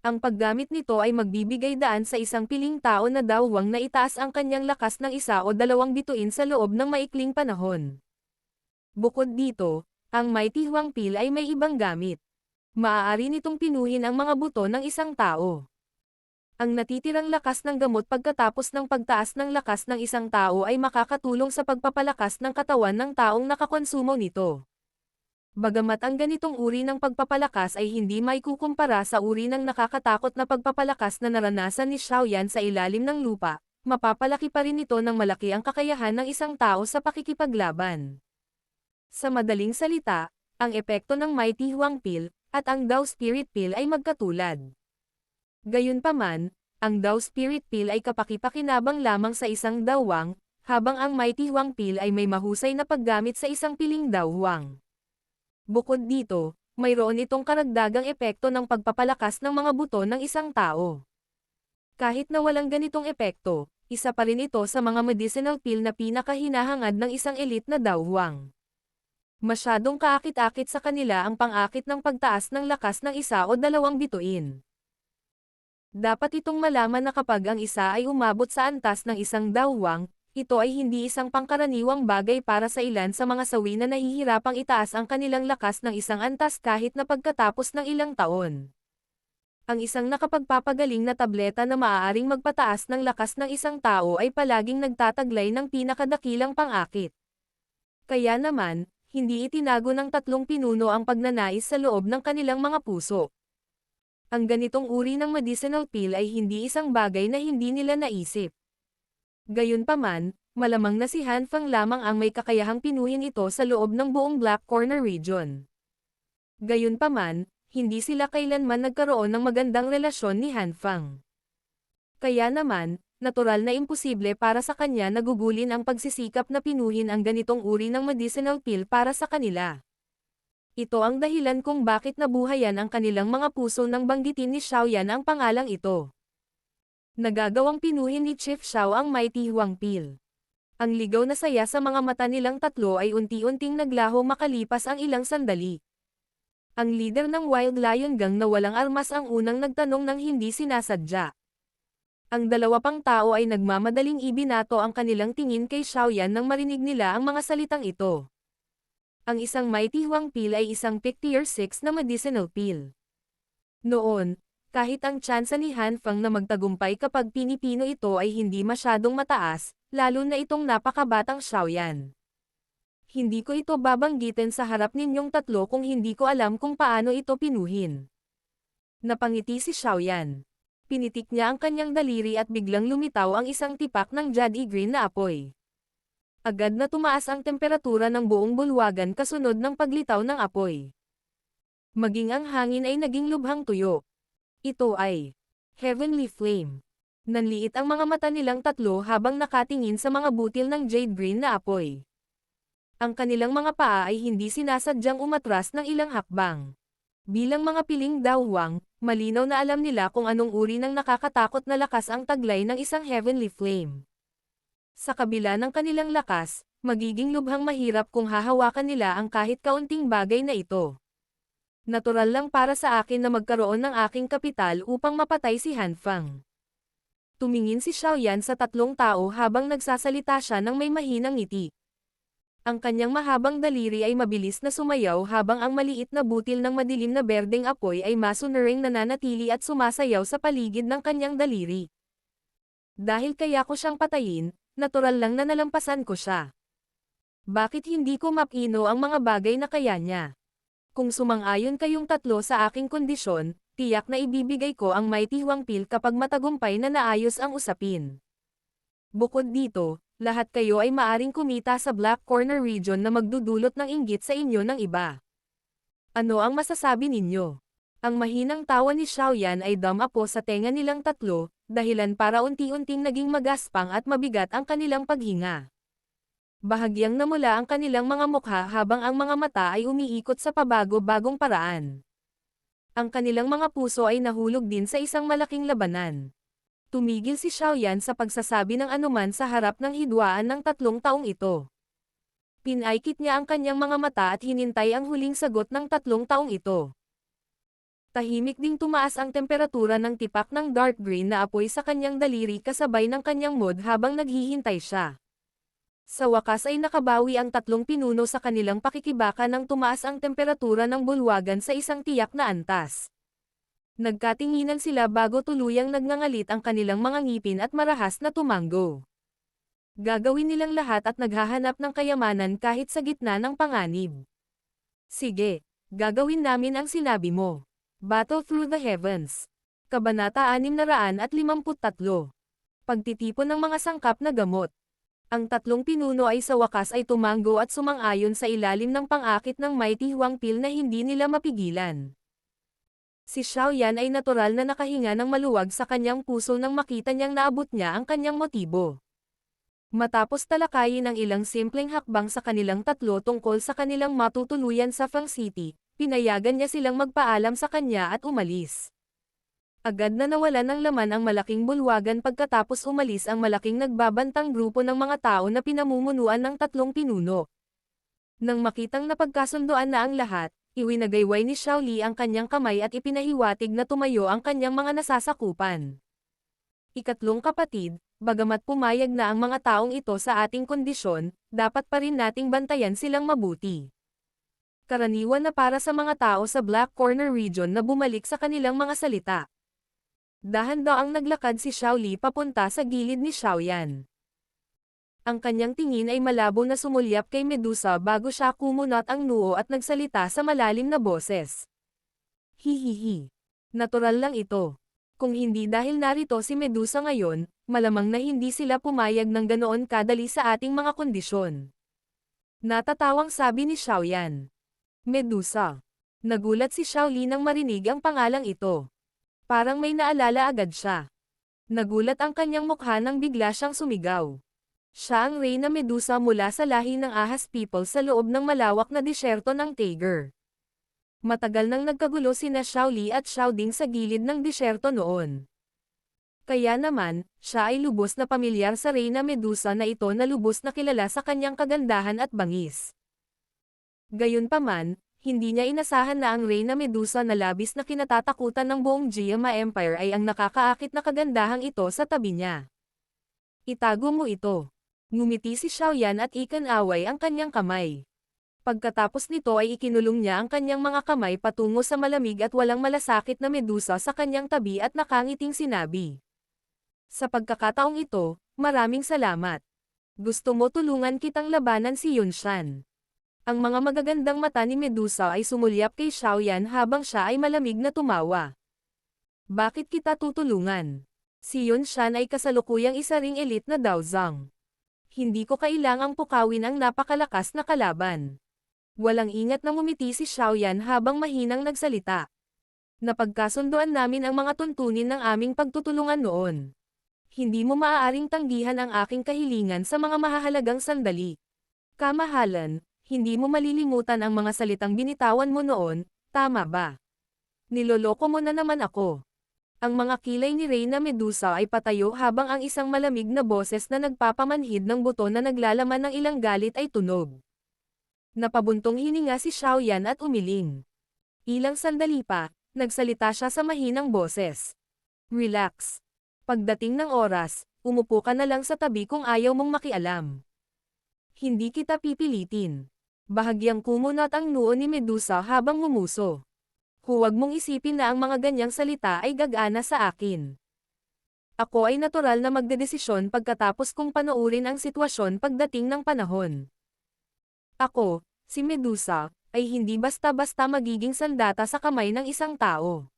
Ang paggamit nito ay magbibigay daan sa isang piling tao na dawwang na itaas ang kanyang lakas ng 1 o 2 bituin sa loob ng maikling panahon. Bukod dito, ang Mighty Huang Pil ay may ibang gamit. Maaari nitong pinuhin ang mga buto ng isang tao. Ang natitirang lakas ng gamot pagkatapos ng pagtaas ng lakas ng isang tao ay makakatulong sa pagpapalakas ng katawan ng taong nakakonsumo nito. Bagamat ang ganitong uri ng pagpapalakas ay hindi maikukumpara sa uri ng nakakatakot na pagpapalakas na naranasan ni Xiaoyan sa ilalim ng lupa, mapapalaki pa rin ito ng malaki ang kakayahan ng isang tao sa pakikipaglaban. Sa madaling salita, ang epekto ng Mighty Huang Pil, at ang Dao Spirit Pill ay magkatulad. Gayunpaman, ang Dao Spirit Pill ay kapakipakinabang lamang sa isang dawang, habang ang Mighty Huang Pil ay may mahusay na paggamit sa isang piling dawang. Bukod dito, mayroon itong karagdagang epekto ng pagpapalakas ng mga buto ng isang tao. Kahit na walang ganitong epekto, isa pa rin ito sa mga medicinal pill na pinakahinahangad ng isang elite na dawang. Masyadong kaakit-akit sa kanila ang pang-akit ng pagtaas ng lakas ng 1 o 2 bituin. Dapat itong malaman na kapag ang isa ay umabot sa antas ng isang dawang, ito ay hindi isang pangkaraniwang bagay para sa ilan sa mga sawi na nahihirapang itaas ang kanilang lakas ng isang antas kahit na pagkatapos ng ilang taon. Ang isang nakapagpapagaling na tableta na maaaring magpataas ng lakas ng isang tao ay palaging nagtataglay ng pinakadakilang pang-akit. Kaya naman, hindi itinago ng tatlong pinuno ang pagnanais sa loob ng kanilang mga puso. Ang ganitong uri ng medicinal pill ay hindi isang bagay na hindi nila naisip. Gayunpaman, malamang na si Han Fang lamang ang may kakayahang pinuhin ito sa loob ng buong Black Corner region. Gayunpaman, hindi sila kailanman nagkaroon ng magandang relasyon ni Han Fang. Kaya naman, natural na imposible para sa kanya na gugulin ang pagsisikap na pinuhin ang ganitong uri ng medicinal pill para sa kanila. Ito ang dahilan kung bakit nabuhayan ang kanilang mga puso nang banggitin ni Xiaoyan ang pangalang ito. Nagagawang pinuhin ni Chief Xiao ang Mighty Huang Pill. Ang ligaw na saya sa mga mata nilang tatlo ay unti-unting naglaho makalipas ang ilang sandali. Ang leader ng Wild Lion Gang na walang armas ang unang nagtanong ng hindi sinasadya. Ang dalawa pang tao ay nagmamadaling ibinato ang kanilang tingin kay Xiaoyan nang marinig nila ang mga salitang ito. Ang isang Mighty Huang Pill ay isang Pick Tier 6 na medicinal pill. Noon, kahit ang tsansa ni Han Fang na magtagumpay kapag pinipino ito ay hindi masyadong mataas, lalo na itong napakabatang Xiaoyan. Hindi ko ito babanggitin sa harap ninyong tatlo kung hindi ko alam kung paano ito pinuhin. Napangiti si Xiaoyan. Pinitik niya ang kanyang daliri at biglang lumitaw ang isang tipak ng jade green na apoy. Agad na tumaas ang temperatura ng buong bulwagan kasunod ng paglitaw ng apoy. Maging ang hangin ay naging lubhang tuyo. Ito ay Heavenly Flame. Nanliit ang mga mata nilang tatlo habang nakatingin sa mga butil ng jade green na apoy. Ang kanilang mga paa ay hindi sinasadyang umatras ng ilang hakbang. Bilang mga piling dawhang, malinaw na alam nila kung anong uri ng nakakatakot na lakas ang taglay ng isang Heavenly Flame. Sa kabila ng kanilang lakas, magiging lubhang mahirap kung hahawakan nila ang kahit kaunting bagay na ito. Natural lang para sa akin na magkaroon ng aking kapital upang mapatay si Han Fang. Tumingin si Xiaoyan sa tatlong tao habang nagsasalita siya ng may mahinang ngiti. Ang kanyang mahabang daliri ay mabilis na sumayaw habang ang maliit na butil ng madilim na berdeng apoy ay masunuring nananatili at sumasayaw sa paligid ng kanyang daliri. Dahil kaya ko siyang patayin, natural lang na nalampasan ko siya. Bakit hindi ko mapino ang mga bagay na kaya niya? Kung sumang-ayon kayong tatlo sa aking kondisyon, tiyak na ibibigay ko ang Mighty Huang Pill kapag matagumpay na naayos ang usapin. Bukod dito, lahat kayo ay maaring kumita sa Black Corner region na magdudulot ng inggit sa inyo ng iba. Ano ang masasabi ninyo? Ang mahinang tawa ni Xiaoyan ay damapo sa tenga nilang tatlo, dahilan para unti-unting naging magaspang at mabigat ang kanilang paghinga. Bahagyang namula ang kanilang mga mukha habang ang mga mata ay umiikot sa pabago-bagong paraan. Ang kanilang mga puso ay nahulog din sa isang malaking labanan. Tumigil si Xiaoyan sa pagsasabi ng anuman sa harap ng hidwaan ng tatlong taong ito. Pinaikit niya ang kanyang mga mata at hinintay ang huling sagot ng tatlong taong ito. Tahimik ding tumaas ang temperatura ng tipak ng dark green na apoy sa kanyang daliri kasabay ng kanyang mood habang naghihintay siya. Sa wakas ay nakabawi ang tatlong pinuno sa kanilang pakikibaka nang tumaas ang temperatura ng bulwagan sa isang tiyak na antas. Nagkatinginan sila bago tuluyang nagngangalit ang kanilang mga ngipin at marahas na tumango. Gagawin nilang lahat at naghahanap ng kayamanan kahit sa gitna ng panganib. Sige, gagawin namin ang sinabi mo. Battle Through the Heavens. Kabanata 653. Pagtitipon ng mga sangkap na gamot. Ang tatlong pinuno ay sa wakas ay tumango at sumang-ayon sa ilalim ng pang-akit ng Mighty Huang Pill na hindi nila mapigilan. Si Xiaoyan ay natural na nakahinga ng maluwag sa kanyang puso nang makita niyang naabot niya ang kanyang motibo. Matapos talakayin ang ilang simpleng hakbang sa kanilang tatlo tungkol sa kanilang matutuluyan sa Fang City, pinayagan niya silang magpaalam sa kanya at umalis. Agad na nawalan ng laman ang malaking bulwagan pagkatapos umalis ang malaking nagbabantang grupo ng mga tao na pinamumunuan ng tatlong pinuno. Nang makitang napagkasundoan na ang lahat, iwinagayway ni Xiao Li ang kanyang kamay at ipinahiwatig na tumayo ang kanyang mga nasasakupan. Ikatlong kapatid, bagamat pumayag na ang mga taong ito sa ating kondisyon, dapat pa rin nating bantayan silang mabuti. Karaniwan na para sa mga tao sa Black Corner region na bumalik sa kanilang mga salita. Dahan-daang naglakad si Xiao Li papunta sa gilid ni Xiaoyan. Ang kanyang tingin ay malabo na sumulyap kay Medusa bago siya kumunot ang noo at nagsalita sa malalim na boses. Hihihi. Natural lang ito. Kung hindi dahil narito si Medusa ngayon, malamang na hindi sila pumayag ng ganoon kadali sa ating mga kondisyon. Natatawang sabi ni Xiaoyan. Medusa. Nagulat si Xiaoli nang marinig ang pangalang ito. Parang may naalala agad siya. Nagulat ang kanyang mukha nang bigla siyang sumigaw. Siya ang Reyna Medusa mula sa lahi ng Ahas people sa loob ng malawak na disyerto ng Tiger. Matagal nang nagkagulo sina Xiaoli at Xiaoding sa gilid ng disyerto noon. Kaya naman, siya ay lubos na pamilyar sa Reyna Medusa na ito na lubos na kilala sa kanyang kagandahan at bangis. Gayunpaman, hindi niya inasahan na ang Reyna Medusa na labis na kinatatakutan ng buong Jiama Empire ay ang nakakaakit na kagandahang ito sa tabi niya. Itago mo ito. Ngumiti si Xiaoyan at ikinaway ang kanyang kamay. Pagkatapos nito ay ikinulong niya ang kanyang mga kamay patungo sa malamig at walang malasakit na Medusa sa kanyang tabi at nakangiting sinabi. Sa pagkakataong ito, maraming salamat. Gusto mo tulungan kitang labanan si Yunshan. Ang mga magagandang mata ni Medusa ay sumulyap kay Xiaoyan habang siya ay malamig na tumawa. Bakit kita tutulungan? Si Yunshan ay kasalukuyang isa ring elite na Daozang. Hindi ko kailangang pukawin ang napakalakas na kalaban. Walang ingat na ngumiti si Xiaoyan habang mahinang nagsalita. Napagkasunduan namin ang mga tuntunin ng aming pagtutulungan noon. Hindi mo maaaring tanggihan ang aking kahilingan sa mga mahahalagang sandali. Kamahalan, hindi mo malilimutan ang mga salitang binitawan mo noon, tama ba? Niloloko mo na naman ako. Ang mga kilay ni Reyna Medusa ay patayo habang ang isang malamig na boses na nagpapamanhid ng buto na naglalaman ng ilang galit ay tunog. Napabuntong hininga si Xiaoyan at umiling. Ilang sandali pa, nagsalita siya sa mahinang boses. Relax. Pagdating ng oras, umupo ka na lang sa tabi kung ayaw mong makialam. Hindi kita pipilitin. Bahagyang kumunat ang noo ni Medusa habang ngumuso. Huwag mong isipin na ang mga ganyang salita ay gagana sa akin. Ako ay natural na magdedesisyon pagkatapos kong panoorin ang sitwasyon pagdating ng panahon. Ako, si Medusa, ay hindi basta-basta magiging sandata sa kamay ng isang tao.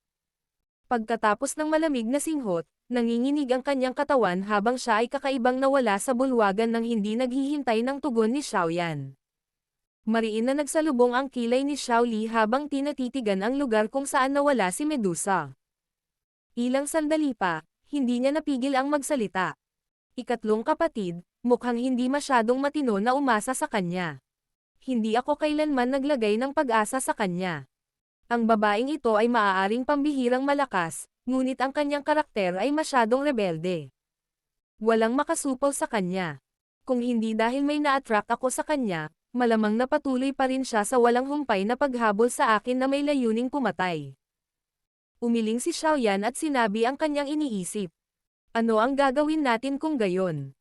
Pagkatapos ng malamig na singhot, nanginginig ang kanyang katawan habang siya ay kakaibang nawala sa bulwagan ng hindi naghihintay ng tugon ni Xiaoyan. Mariin na nagsalubong ang kilay ni Xiaoli habang tinatitigan ang lugar kung saan nawala si Medusa. Ilang sandali pa, hindi niya napigil ang magsalita. Ikatlong kapatid, mukhang hindi masyadong matino na umasa sa kanya. Hindi ako kailanman naglagay ng pag-asa sa kanya. Ang babaeng ito ay maaaring pambihirang malakas, ngunit ang kanyang karakter ay masyadong rebelde. Walang makasupol sa kanya. Kung hindi dahil may na-attract ako sa kanya, malamang napatuloy pa rin siya sa walang humpay na paghabol sa akin na may layuning pumatay. Umiling si Xiaoyan at sinabi ang kanyang iniisip. Ano ang gagawin natin kung gayon?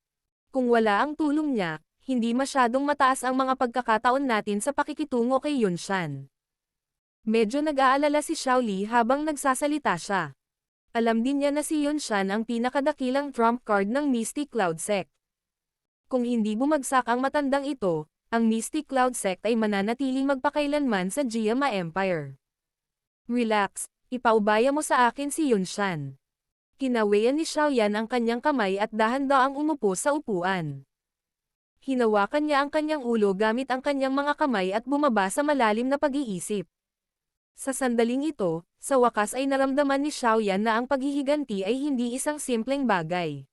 Kung wala ang tulong niya, hindi masyadong mataas ang mga pagkakataon natin sa pakikitungo kay Yunshan. Medyo nag-aalala si Xiaoli habang nagsasalita siya. Alam din niya na si Yunshan ang pinakadakilang trump card ng Mystic Cloud Sect. Kung hindi bumagsak ang matandang ito, ang Mystic Cloud Sect ay mananatiling magpakailanman sa Jiama Empire. Relax, ipaubaya mo sa akin si Yunshan. Kinawayan ni Xiaoyan ang kanyang kamay at dahan-daang umupo sa upuan. Hinawakan niya ang kanyang ulo gamit ang kanyang mga kamay at bumaba sa malalim na pag-iisip. Sa sandaling ito, sa wakas ay naramdaman ni Xiaoyan na ang paghihiganti ay hindi isang simpleng bagay.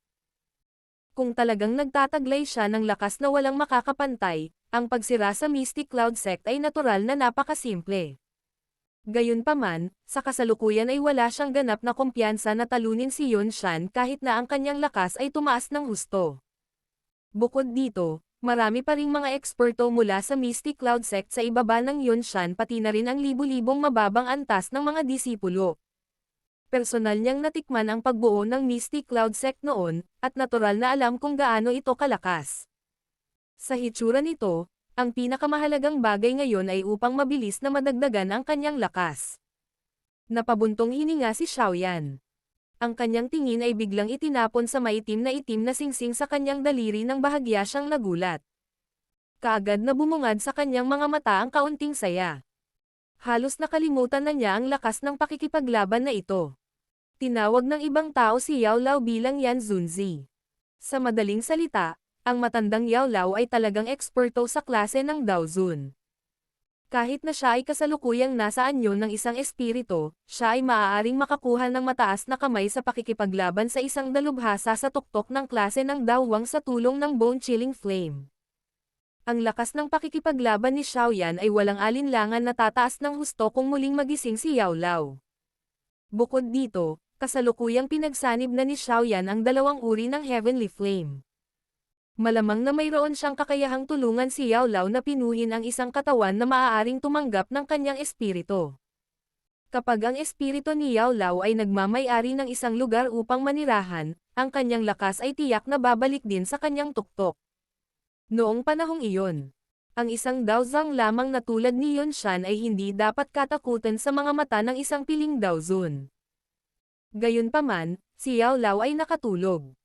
Kung talagang nagtataglay siya ng lakas na walang makakapantay, ang pagsira sa Mystic Cloud Sect ay natural na napakasimple. Gayunpaman, sa kasalukuyan ay wala siyang ganap na kumpiyansa na talunin si Yunshan kahit na ang kanyang lakas ay tumaas ng husto. Bukod dito, marami pa ring mga eksperto mula sa Mystic Cloud Sect sa ibaba ng Yunshan pati na rin ang libu-libong mababang antas ng mga disipulo. Personal niyang natikman ang pagbuo ng Mystic Cloud Sect noon, at natural na alam kung gaano ito kalakas. Sa hitsura nito, ang pinakamahalagang bagay ngayon ay upang mabilis na madagdagan ang kanyang lakas. Napabuntong hininga si Xiaoyan. Ang kanyang tingin ay biglang itinapon sa maitim na singsing sa kanyang daliri nang bahagya siyang nagulat. Kaagad na bumungad sa kanyang mga mata ang kaunting saya. Halos nakalimutan na niya ang lakas ng pakikipaglaban na ito. Tinawag ng ibang tao si Yao Lao bilang Yan Zunzi. Sa madaling salita, ang matandang Yao Lao ay talagang eksperto sa klase ng Daozun. Kahit na siya ay kasalukuyang nasa anyo ng isang espiritu, siya ay maaaring makakuha ng mataas na kamay sa pakikipaglaban sa isang dalubhasa sa tuktok ng klase ng Dawang sa tulong ng bone-chilling flame. Ang lakas ng pakikipaglaban ni Xiaoyan ay walang alinlangan na tataas ng husto kung muling magising si Yao Lao. Bukod dito, kasalukuyang pinagsanib na ni Xiaoyan ang dalawang uri ng Heavenly Flame. Malamang na mayroon siyang kakayahang tulungan si Yao Lao na pinuhin ang isang katawan na maaaring tumanggap ng kanyang espiritu. Kapag ang espiritu ni Yao Lao ay nagmamay-ari ng isang lugar upang manirahan, ang kanyang lakas ay tiyak na babalik din sa kanyang tuktok. Noong panahong iyon, ang isang Daozang lamang na tulad ni Yun Shan ay hindi dapat katakutan sa mga mata ng isang piling Daozun. Gayunpaman, si Yao Lao ay nakatulog.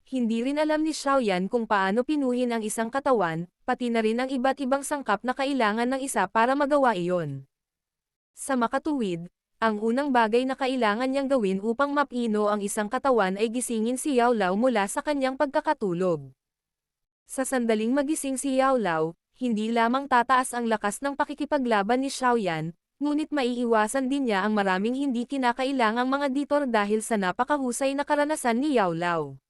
Hindi rin alam ni Xiaoyan kung paano pinuhin ang isang katawan, pati na rin ang iba't ibang sangkap na kailangan ng isa para magawa iyon. Sa makatuwid, ang unang bagay na kailangan niyang gawin upang mapino ang isang katawan ay gisingin si Yao Lao mula sa kanyang pagkakatulog. Sa sandaling magising si Yao Lao, hindi lamang tataas ang lakas ng pakikipaglaban ni Xiaoyan, ngunit maiiwasan din niya ang maraming hindi kinakailangang mga ditor dahil sa napakahusay na karanasan ni Yao Lao.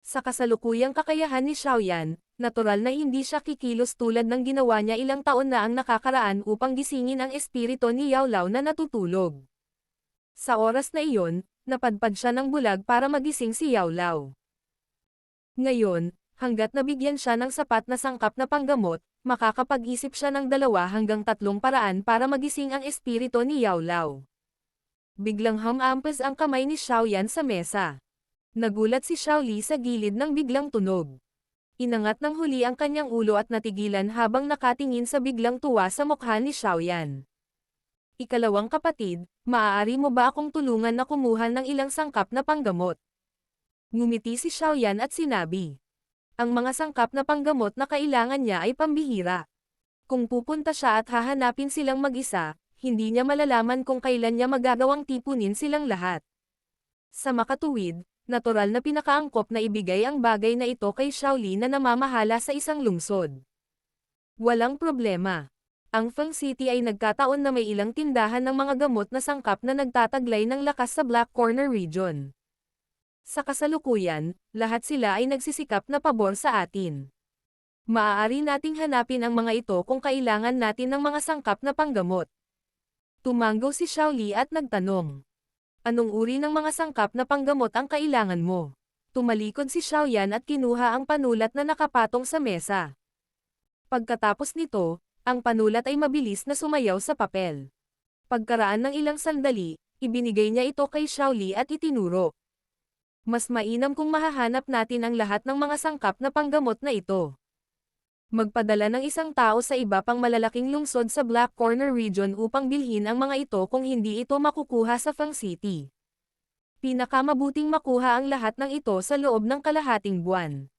Sa kasalukuyang kakayahan ni Xiaoyan, natural na hindi siya kikilos tulad ng ginawa niya ilang taon na ang nakakaraan upang gisingin ang espiritu ni Yao Lao na natutulog. Sa oras na iyon, napadpad siya ng bulag para magising si Yao Lao. Ngayon, hanggat nabigyan siya ng sapat na sangkap na panggamot, makakapag-isip siya ng 2 hanggang 3 paraan para magising ang espiritu ni Yao Lao. Biglang humampas ang kamay ni Xiaoyan sa mesa. Nagulat si Xiaoli sa gilid ng biglang tunog. Inangat ng huli ang kanyang ulo at natigilan habang nakatingin sa biglang tuwa sa mukha ni Xiaoyan. Ikalawang kapatid, maaari mo ba akong tulungan na kumuha ng ilang sangkap na panggamot? Ngumiti si Xiaoyan at sinabi. Ang mga sangkap na panggamot na kailangan niya ay pambihira. Kung pupunta siya at hahanapin silang mag-isa, hindi niya malalaman kung kailan niya magagawang tipunin silang lahat. Sa makatuwid, natural na pinakaangkop na ibigay ang bagay na ito kay Xiaoli na namamahala sa isang lungsod. Walang problema. Ang Feng City ay nagkataon na may ilang tindahan ng mga gamot na sangkap na nagtataglay ng lakas sa Black Corner region. Sa kasalukuyan, lahat sila ay nagsisikap na pabor sa atin. Maaari nating hanapin ang mga ito kung kailangan natin ng mga sangkap na panggamot. Tumanggo si Xiaoli at nagtanong. Anong uri ng mga sangkap na panggamot ang kailangan mo? Tumalikod si Xiaoyan at kinuha ang panulat na nakapatong sa mesa. Pagkatapos nito, ang panulat ay mabilis na sumayaw sa papel. Pagkaraan ng ilang sandali, ibinigay niya ito kay Xiaoli at itinuro. Mas mainam kung mahahanap natin ang lahat ng mga sangkap na panggamot na ito. Magpadala ng isang tao sa iba pang malalaking lungsod sa Black Corner region upang bilhin ang mga ito kung hindi ito makukuha sa Feng City. Pinakamabuting makuha ang lahat ng ito sa loob ng kalahating buwan.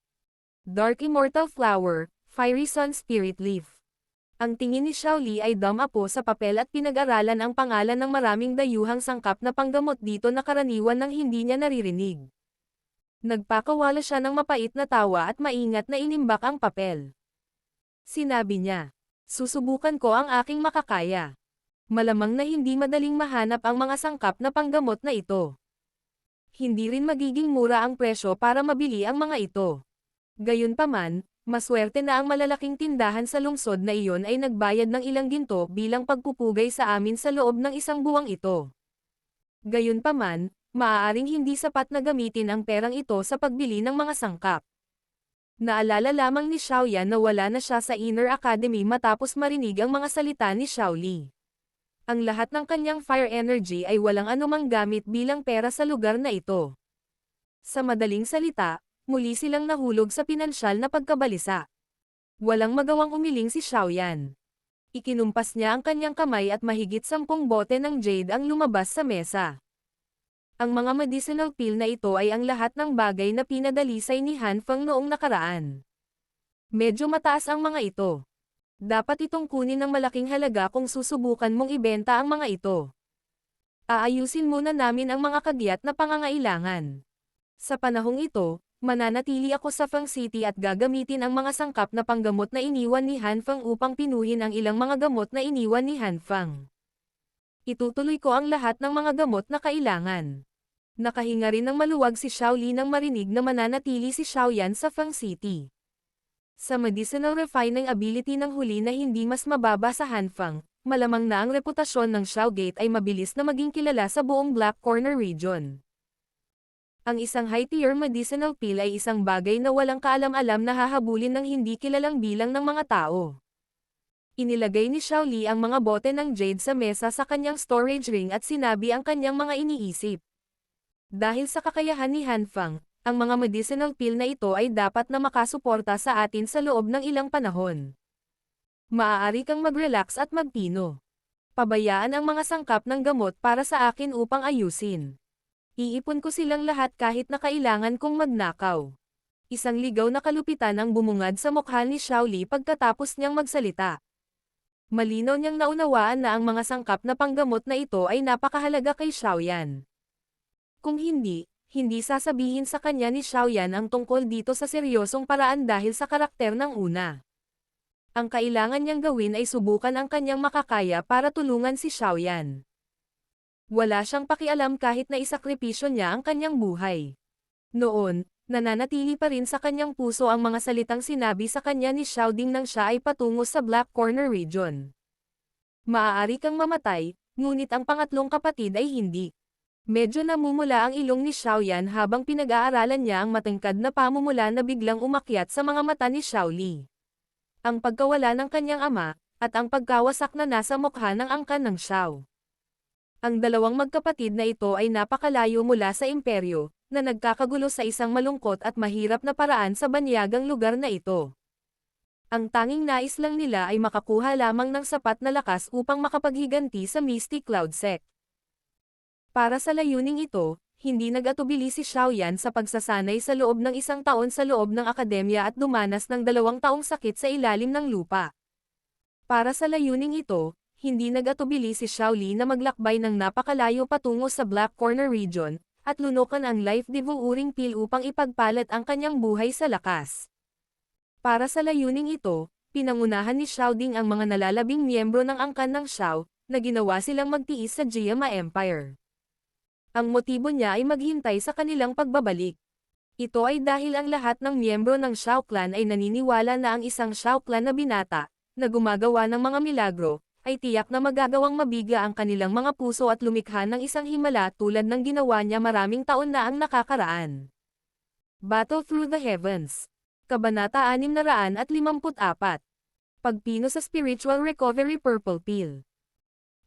Dark Immortal Flower, Fiery Sun Spirit Leaf. Ang tingin ni Xiaoli ay damapo sa papel at pinag-aralan ang pangalan ng maraming dayuhang sangkap na panggamot dito na karaniwan ng hindi niya naririnig. Nagpakawala siya ng mapait na tawa at maingat na inimbak ang papel. Sinabi niya, susubukan ko ang aking makakaya. Malamang na hindi madaling mahanap ang mga sangkap na panggamot na ito. Hindi rin magiging mura ang presyo para mabili ang mga ito. Gayunpaman, maswerte na ang malalaking tindahan sa lungsod na iyon ay nagbayad ng ilang ginto bilang pagpupugay sa amin sa loob ng isang buwang ito. Gayunpaman, maaaring hindi sapat na gamitin ang perang ito sa pagbili ng mga sangkap. Naalala lamang ni Xiaoyan na wala na siya sa Inner Academy matapos marinig ang mga salita ni Xiaoli. Ang lahat ng kanyang fire energy ay walang anumang gamit bilang pera sa lugar na ito. Sa madaling salita, muli silang nahulog sa pinansyal na pagkabalisa. Walang magawang umiling si Xiaoyan. Ikinumpas niya ang kanyang kamay at mahigit 10 bote ng jade ang lumabas sa mesa. Ang mga medicinal pill na ito ay ang lahat ng bagay na pinadalisay ni Han Feng noong nakaraan. Medyo mataas ang mga ito. Dapat itong kunin ng malaking halaga kung susubukan mong ibenta ang mga ito. Aayusin muna namin ang mga kagyat na pangangailangan. Sa panahong ito, mananatili ako sa Feng City at gagamitin ang mga sangkap na panggamot na iniwan ni Han Feng upang pinuhin ang ilang mga gamot na iniwan ni Han Feng. Itutuloy ko ang lahat ng mga gamot na kailangan. Nakahinga rin ng maluwag si Xiaoli nang marinig na mananatili si Xiaoyan sa Feng City. Sa medicinal refining ability ng huli na hindi mas mababa sa Han Feng, malamang na ang reputasyon ng Xiaogate ay mabilis na maging kilala sa buong Black Corner region. Ang isang high-tier medicinal pill ay isang bagay na walang kaalam-alam na hahabulin ng hindi kilalang bilang ng mga tao. Inilagay ni Xiaoli ang mga bote ng jade sa mesa sa kanyang storage ring at sinabi ang kanyang mga iniisip. Dahil sa kakayahan ni Han Feng, ang mga medicinal pill na ito ay dapat na makasuporta sa atin sa loob ng ilang panahon. Maaari kang mag-relax at magpino. Pabayaan ang mga sangkap ng gamot para sa akin upang ayusin. Iipon ko silang lahat kahit na kailangan kong magnakaw. Isang ligaw na kalupitan ang bumungad sa mukha ni Xiaoli pagkatapos niyang magsalita. Malinaw niyang naunawaan na ang mga sangkap na panggamot na ito ay napakahalaga kay Xiaoyan. Kung hindi sasabihin sa kanya ni Xiaoyan ang tungkol dito sa seryosong paraan dahil sa karakter ng una. Ang kailangan niyang gawin ay subukan ang kanyang makakaya para tulungan si Xiaoyan. Wala siyang pakialam kahit na isakripisyo niya ang kanyang buhay. Noon, nananatili pa rin sa kanyang puso ang mga salitang sinabi sa kanya ni Xiaoding nang siya ay patungo sa Black Corner region. Maaari kang mamatay, ngunit ang pangatlong kapatid ay hindi. Medyo namumula ang ilong ni Xiaoyan habang pinag-aaralan niya ang matangkad na pamumula na biglang umakyat sa mga mata ni Xiaoli. Ang pagkawala ng kanyang ama, at ang pagkawasak na nasa mukha ng angkan ng Xiao. Ang dalawang magkapatid na ito ay napakalayo mula sa imperyo, na nagkakagulo sa isang malungkot at mahirap na paraan sa banyagang lugar na ito. Ang tanging nais lang nila ay makakuha lamang ng sapat na lakas upang makapaghiganti sa Mystic Cloud Sect. Para sa layuning ito, hindi nag-atubili si Xiaoyan sa pagsasanay sa loob ng 1 taon sa loob ng akademya at dumanas ng 2 taong sakit sa ilalim ng lupa. Para sa layuning ito, hindi nag-atubili si Xiaoli na maglakbay ng napakalayo patungo sa Black Corner region, at lunukan ang life devouring pill upang ipagpalat ang kanyang buhay sa lakas. Para sa layuning ito, pinangunahan ni Xiaoding ang mga nalalabing miyembro ng angkan ng Xiao, na ginawa silang magtiis sa Jiama Empire. Ang motibo niya ay maghintay sa kanilang pagbabalik. Ito ay dahil ang lahat ng miyembro ng Xiao Clan ay naniniwala na ang isang Xiao Clan na binata, na gumagawa ng mga milagro, ay tiyak na magagawang mabiga ang kanilang mga puso at lumikha ng isang himala tulad ng ginawa niya maraming taon na ang nakakaraan. Battle Through the Heavens. Kabanata 654. Pagpino sa Spiritual Recovery Purple Pill.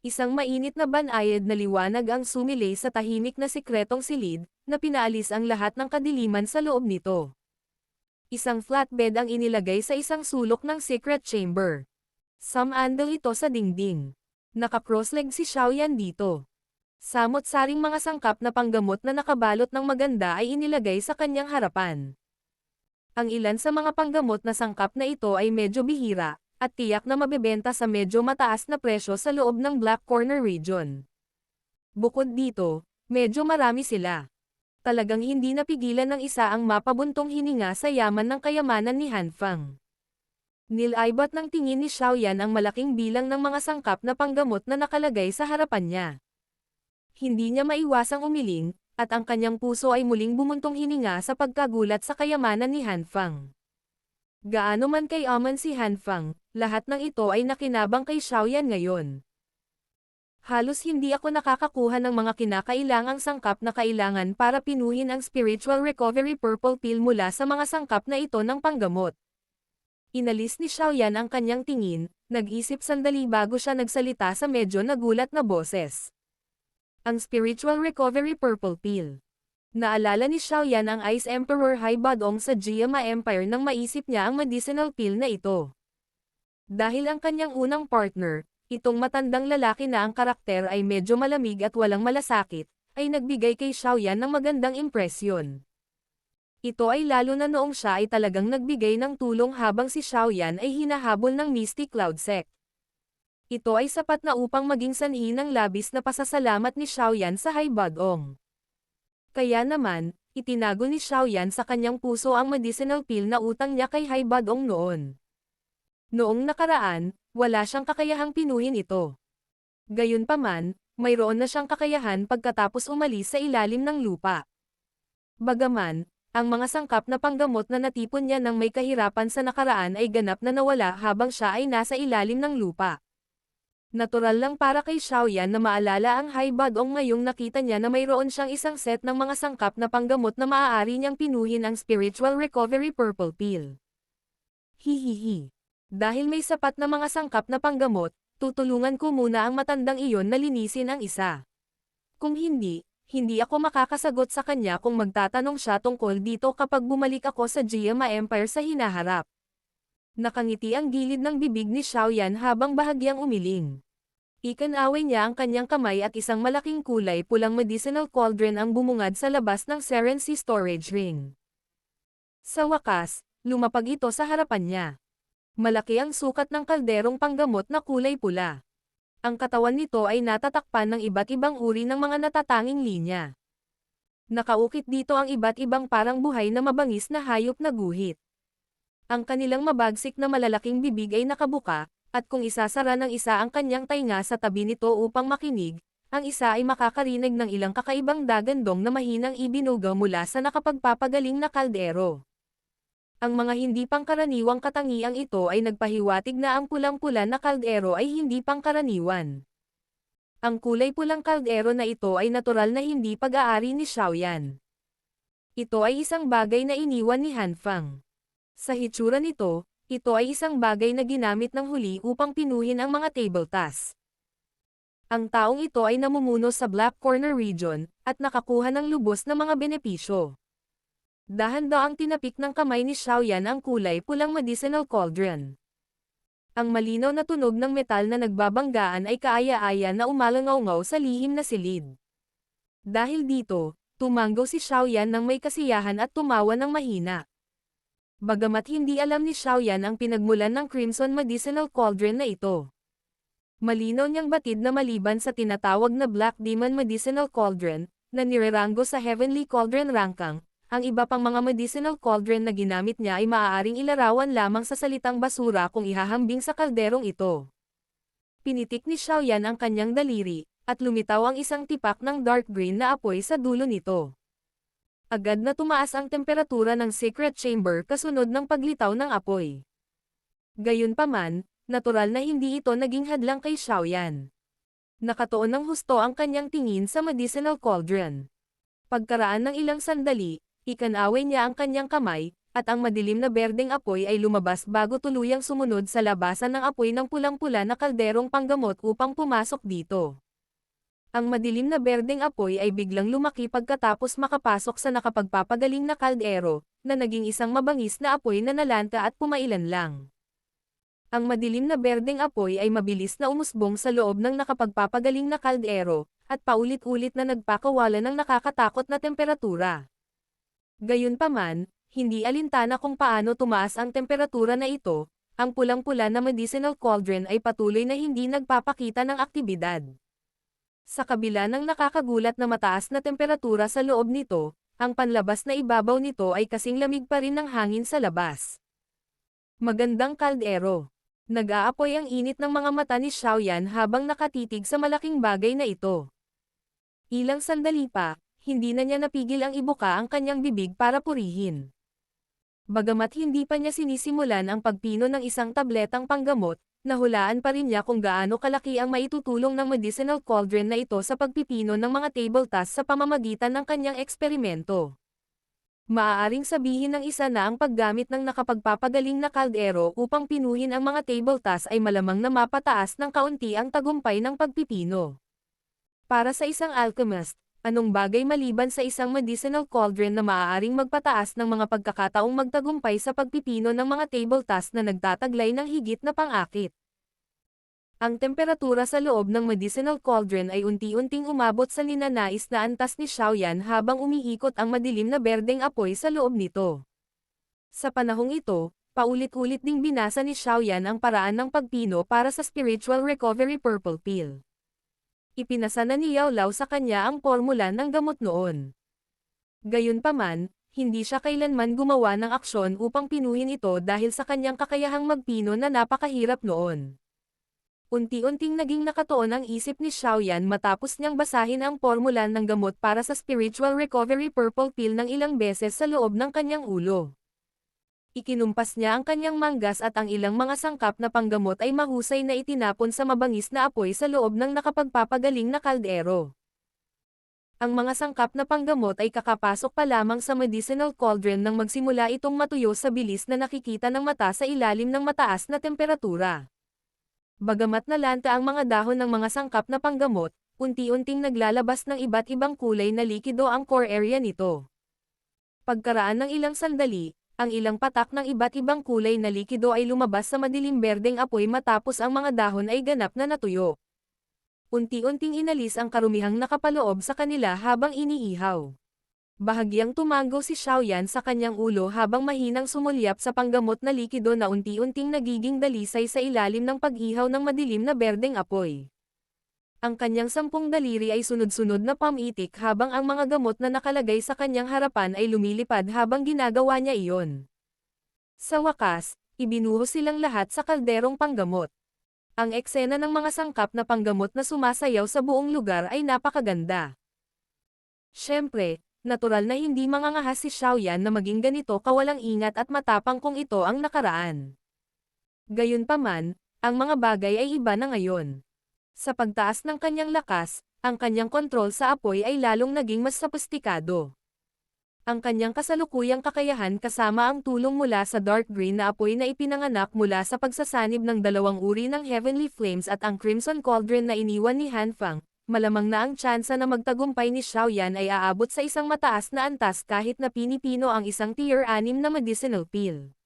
Isang mainit na banayad na liwanag ang sumilay sa tahimik na sikretong silid, na pinaalis ang lahat ng kadiliman sa loob nito. Isang flatbed ang inilagay sa isang sulok ng secret chamber. Samandal ito sa dingding. Naka-crossleg si Xiaoyan dito. Samot-saring mga sangkap na panggamot na nakabalot ng maganda ay inilagay sa kanyang harapan. Ang ilan sa mga panggamot na sangkap na ito ay medyo bihira, at tiyak na mabebenta sa medyo mataas na presyo sa loob ng Black Corner region. Bukod dito, medyo marami sila. Talagang hindi napigilan ng isa ang mapabuntong hininga sa yaman ng kayamanan ni Han Feng. Nilaibat ng tingin ni Xiaoyan ang malaking bilang ng mga sangkap na panggamot na nakalagay sa harapan niya. Hindi niya maiwasang umiling, at ang kanyang puso ay muling bumuntong hininga sa pagkagulat sa kayamanan ni Han Feng. Gaano man kayaman si Han Feng, lahat ng ito ay nakinabang kay Xiaoyan ngayon. Halos hindi ako nakakakuha ng mga kinakailangang sangkap na kailangan para pinuhin ang Spiritual Recovery Purple Pill mula sa mga sangkap na ito ng panggamot. Inalis ni Xiaoyan ang kanyang tingin, nag-isip sandali bago siya nagsalita sa medyo nagulat na boses. Ang Spiritual Recovery Purple Pill. Naalala ni Xiaoyan ang Ice Emperor Hai Badong sa Jiama Empire nang maisip niya ang medicinal pill na ito. Dahil ang kanyang unang partner, itong matandang lalaki na ang karakter ay medyo malamig at walang malasakit, ay nagbigay kay Xiaoyan ng magandang impresyon. Ito ay lalo na noong siya ay talagang nagbigay ng tulong habang si Xiaoyan ay hinahabol ng Mystic Cloud Sect. Ito ay sapat na upang maging sanhi ng labis na pasasalamat ni Xiaoyan sa Haibadong. Kaya naman, itinago ni Xiaoyan sa kanyang puso ang medicinal pill na utang niya kay Haibadong noon. Noong nakaraan, wala siyang kakayahang pinuhin ito. Gayunpaman, mayroon na siyang kakayahan pagkatapos umalis sa ilalim ng lupa. Bagaman, ang mga sangkap na panggamot na natipon niya nang may kahirapan sa nakaraan ay ganap na nawala habang siya ay nasa ilalim ng lupa. Natural lang para kay Xiaoyan na maalala ang Haibadong ngayong nakita niya na mayroon siyang isang set ng mga sangkap na panggamot na maaari niyang pinuhin ang Spiritual Recovery Purple Pill. Hihihi. Dahil may sapat na mga sangkap na panggamot, tutulungan ko muna ang matandang iyon na linisin ang isa. Kung hindi ako makakasagot sa kanya kung magtatanong siya tungkol dito kapag bumalik ako sa Jiama Empire sa hinaharap. Nakangiti ang gilid ng bibig ni Xiaoyan habang bahagyang umiling. Ikinaway niya ang kanyang kamay at isang malaking kulay pulang medicinal cauldron ang bumungad sa labas ng Serency Storage Ring. Sa wakas, lumapag ito sa harapan niya. Malaki ang sukat ng kalderong panggamot na kulay pula. Ang katawan nito ay natatakpan ng iba't ibang uri ng mga natatanging linya. Nakaukit dito ang iba't ibang parang buhay na mabangis na hayop na guhit. Ang kanilang mabagsik na malalaking bibig ay nakabuka, at kung isasara ng isa ang kanyang tainga sa tabi nito upang makinig, ang isa ay makakarinig ng ilang kakaibang dagandong na mahinang ibinuga mula sa nakapagpapagaling na kaldero. Ang mga hindi pangkaraniwang katangiang ito ay nagpahiwatig na ang pulang-pula na kaldero ay hindi pangkaraniwan. Ang kulay pulang kaldero na ito ay natural na hindi pag-aari ni Xiaoyan. Ito ay isang bagay na iniwan ni Hanfang. Sa hitsura nito, ito ay isang bagay na ginamit ng huli upang pinuhin ang mga table tasks. Ang taong ito ay namumuno sa Black Corner region, at nakakuha ng lubos na mga benepisyo. Dahan-daang tinapik ng kamay ni Xiaoyan ang kulay pulang medicinal cauldron. Ang malinaw na tunog ng metal na nagbabanggaan ay kaaya-aya na umalangaw-ngaw sa lihim na silid. Dahil dito, tumanggaw si Xiaoyan ng may kasiyahan at tumawa ng mahina. Bagamat hindi alam ni Xiaoyan ang pinagmulan ng Crimson Medicinal Cauldron na ito. Malinaw niyang batid na maliban sa tinatawag na Black Demon Medicinal Cauldron, na nireranggo sa Heavenly Cauldron Rankang, ang iba pang mga medicinal cauldron na ginamit niya ay maaaring ilarawan lamang sa salitang basura kung ihahambing sa kalderong ito. Pinitik ni Xiaoyan ang kanyang daliri, at lumitaw ang isang tipak ng dark green na apoy sa dulo nito. Agad na tumaas ang temperatura ng secret chamber kasunod ng paglitaw ng apoy. Gayunpaman, natural na hindi ito naging hadlang kay Xiaoyan. Nakatuon ng husto ang kanyang tingin sa medicinal cauldron. Pagkaraan ng ilang sandali, ikanaway niya ang kanyang kamay, at ang madilim na berdeng apoy ay lumabas bago tuluyang sumunod sa labasan ng apoy ng pulang-pula na kalderong panggamot upang pumasok dito. Ang madilim na berdeng apoy ay biglang lumaki pagkatapos makapasok sa nakapagpapagaling na kaldero, na naging isang mabangis na apoy na nalanta at pumailan lang. Ang madilim na berdeng apoy ay mabilis na umusbong sa loob ng nakapagpapagaling na kaldero, at paulit-ulit na nagpakawala ng nakakatakot na temperatura. Gayunpaman, hindi alintana kung paano tumaas ang temperatura na ito, ang pulang-pula na medicinal cauldron ay patuloy na hindi nagpapakita ng aktibidad. Sa kabila ng nakakagulat na mataas na temperatura sa loob nito, ang panlabas na ibabaw nito ay kasing lamig pa rin ng hangin sa labas. Magandang kaldero. Nag-aapoy ang init ng mga mata ni Xiaoyan habang nakatitig sa malaking bagay na ito. Ilang sandali pa, hindi na niya napigil ang ibuka ang kanyang bibig para purihin. Bagamat hindi pa niya sinisimulan ang pagpino ng isang tabletang panggamot, nahulaan pa rin niya kung gaano kalaki ang maitutulong ng medicinal cauldron na ito sa pagpipino ng mga table tasks sa pamamagitan ng kanyang eksperimento. Maaaring sabihin ng isa na ang paggamit ng nakapagpapagaling na kaldero upang pinuhin ang mga table tasks ay malamang na mapataas ng kaunti ang tagumpay ng pagpipino. Para sa isang alchemist, anong bagay maliban sa isang medicinal cauldron na maaaring magpataas ng mga pagkakataong magtagumpay sa pagpipino ng mga table tasks na nagtataglay ng higit na pang-akit? Ang temperatura sa loob ng medicinal cauldron ay unti-unting umabot sa ninanais na antas ni Xiaoyan habang umiikot ang madilim na berdeng apoy sa loob nito. Sa panahong ito, Paulit-ulit ding binasa ni Xiaoyan ang paraan ng pagpino para sa Spiritual Recovery Purple Pill. Ipinasa na ni Yao Lao sa kanya ang formula ng gamot noon. Gayunpaman, hindi siya kailanman gumawa ng aksyon upang pinuhin ito dahil sa kanyang kakayahang magpino na napakahirap noon. Unti-unting naging nakatuon ang isip ni Xiaoyan matapos niyang basahin ang formula ng gamot para sa Spiritual Recovery Purple Pill ng ilang beses sa loob ng kanyang ulo. Ikinumpas niya ang kanyang manggas at ang ilang mga sangkap na panggamot ay mahusay na itinapon sa mabangis na apoy sa loob ng nakapagpapagaling na kaldero. Ang mga sangkap na panggamot ay kakapasok pa lamang sa medicinal cauldron nang magsimula itong matuyo sa bilis na nakikita ng mata sa ilalim ng mataas na temperatura. Bagamat nalanta ang mga dahon ng mga sangkap na panggamot, unti-unting naglalabas ng iba't ibang kulay na likido ang core area nito. Pagkaraan ng ilang sandali, ang ilang patak ng iba't ibang kulay na likido ay lumabas sa madilim berdeng apoy matapos ang mga dahon ay ganap na natuyo. Unti-unting inalis ang karumihang nakapaloob sa kanila habang iniihaw. Bahagyang tumango si Xiaoyan sa kanyang ulo habang mahinang sumulyap sa panggamot na likido na unti-unting nagiging dalisay sa ilalim ng pag-ihaw ng madilim na berdeng apoy. Ang kanyang 10 daliri ay sunod-sunod na pamitik habang ang mga gamot na nakalagay sa kanyang harapan ay lumilipad habang ginagawa niya iyon. Sa wakas, ibinuhos silang lahat sa kalderong panggamot. Ang eksena ng mga sangkap na panggamot na sumasayaw sa buong lugar ay napakaganda. Siyempre, natural na hindi mangangahas si Xiaoyan na maging ganito kawalang ingat at matapang kung ito ang nakaraan. Gayunpaman, ang mga bagay ay iba na ngayon. Sa pagtaas ng kanyang lakas, ang kanyang kontrol sa apoy ay lalong naging mas sophisticado. Ang kanyang kasalukuyang kakayahan kasama ang tulong mula sa dark green na apoy na ipinanganak mula sa pagsasanib ng dalawang uri ng heavenly flames at ang crimson cauldron na iniwan ni Han Fang, malamang na ang tsansa na magtagumpay ni Xiaoyan ay aabot sa isang mataas na antas kahit na pinipino ang isang tier 6 na medicinal pill.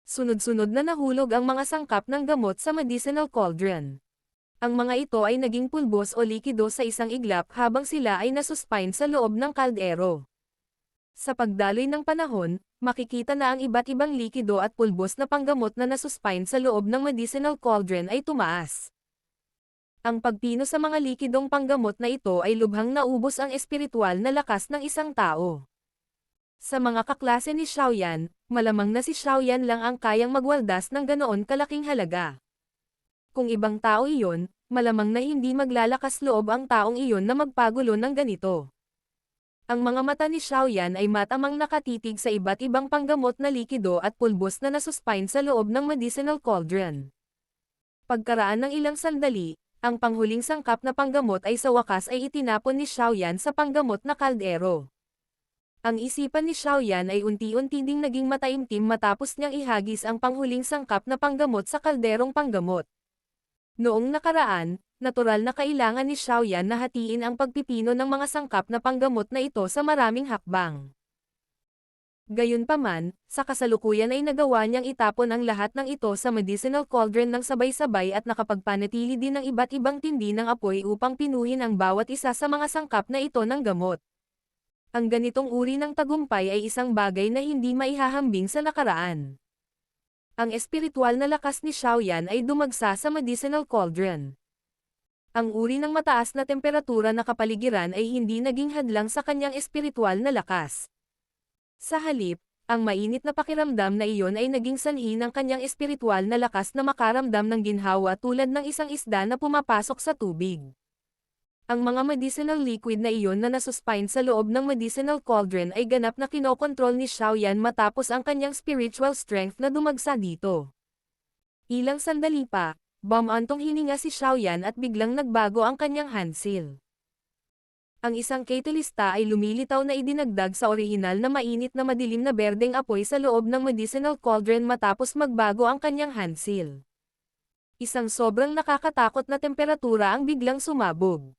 Sunod-sunod na nahulog ang mga sangkap ng gamot sa medicinal cauldron. Ang mga ito ay naging pulbos o likido sa isang iglap habang sila ay nasuspine sa loob ng kaldero. Sa pagdaloy ng panahon, makikita na ang iba't ibang likido at pulbos na panggamot na nasuspine sa loob ng medicinal cauldron ay tumaas. Ang pagpino sa mga likidong panggamot na ito ay lubhang naubos ang espiritual na lakas ng isang tao. Sa mga kaklase ni Xiaoyan, malamang na si Xiaoyan lang ang kayang magwaldas ng ganoon kalaking halaga. Kung ibang tao iyon, malamang na hindi maglalakas loob ang taong iyon na magpagulo ng ganito. Ang mga mata ni Xiaoyan ay matamang nakatitig sa iba't ibang panggamot na likido at pulbos na nasuspine sa loob ng medicinal cauldron. Pagkaraan ng ilang sandali, ang panghuling sangkap na panggamot ay sa wakas ay itinapon ni Xiaoyan sa panggamot na kaldero. Ang isipan ni Xiaoyan ay unti-unti ding naging mataimtim matapos niyang ihagis ang panghuling sangkap na panggamot sa kalderong panggamot. Noong nakaraan, natural na kailangan ni Xiaoyan na hatiin ang pagpipino ng mga sangkap na panggamot na ito sa maraming hakbang. Gayunpaman, sa kasalukuyan ay nagawa niyang itapon ang lahat ng ito sa medicinal cauldron ng sabay-sabay at nakapagpanatili din ng iba't ibang tindi ng apoy upang pinuhin ang bawat isa sa mga sangkap na ito ng gamot. Ang ganitong uri ng tagumpay ay isang bagay na hindi maihahambing sa nakaraan. Ang espiritual na lakas ni Xiaoyan ay dumagsa sa medicinal cauldron. Ang uri ng mataas na temperatura na kapaligiran ay hindi naging hadlang sa kanyang espiritual na lakas. Sa halip, ang mainit na pakiramdam na iyon ay naging sanhi ng kanyang espiritual na lakas na makaramdam ng ginhawa tulad ng isang isda na pumapasok sa tubig. Ang mga medicinal liquid na iyon na nasuspine sa loob ng medicinal cauldron ay ganap na kinokontrol ni Xiaoyan matapos ang kanyang spiritual strength na dumagsa dito. Ilang sandali pa, bumantong hininga si Xiaoyan at biglang nagbago ang kanyang handsil. Ang isang catalysta ay lumilitaw na idinagdag sa orihinal na mainit na madilim na berdeng apoy sa loob ng medicinal cauldron matapos magbago ang kanyang handsil. Isang sobrang nakakatakot na temperatura ang biglang sumabog.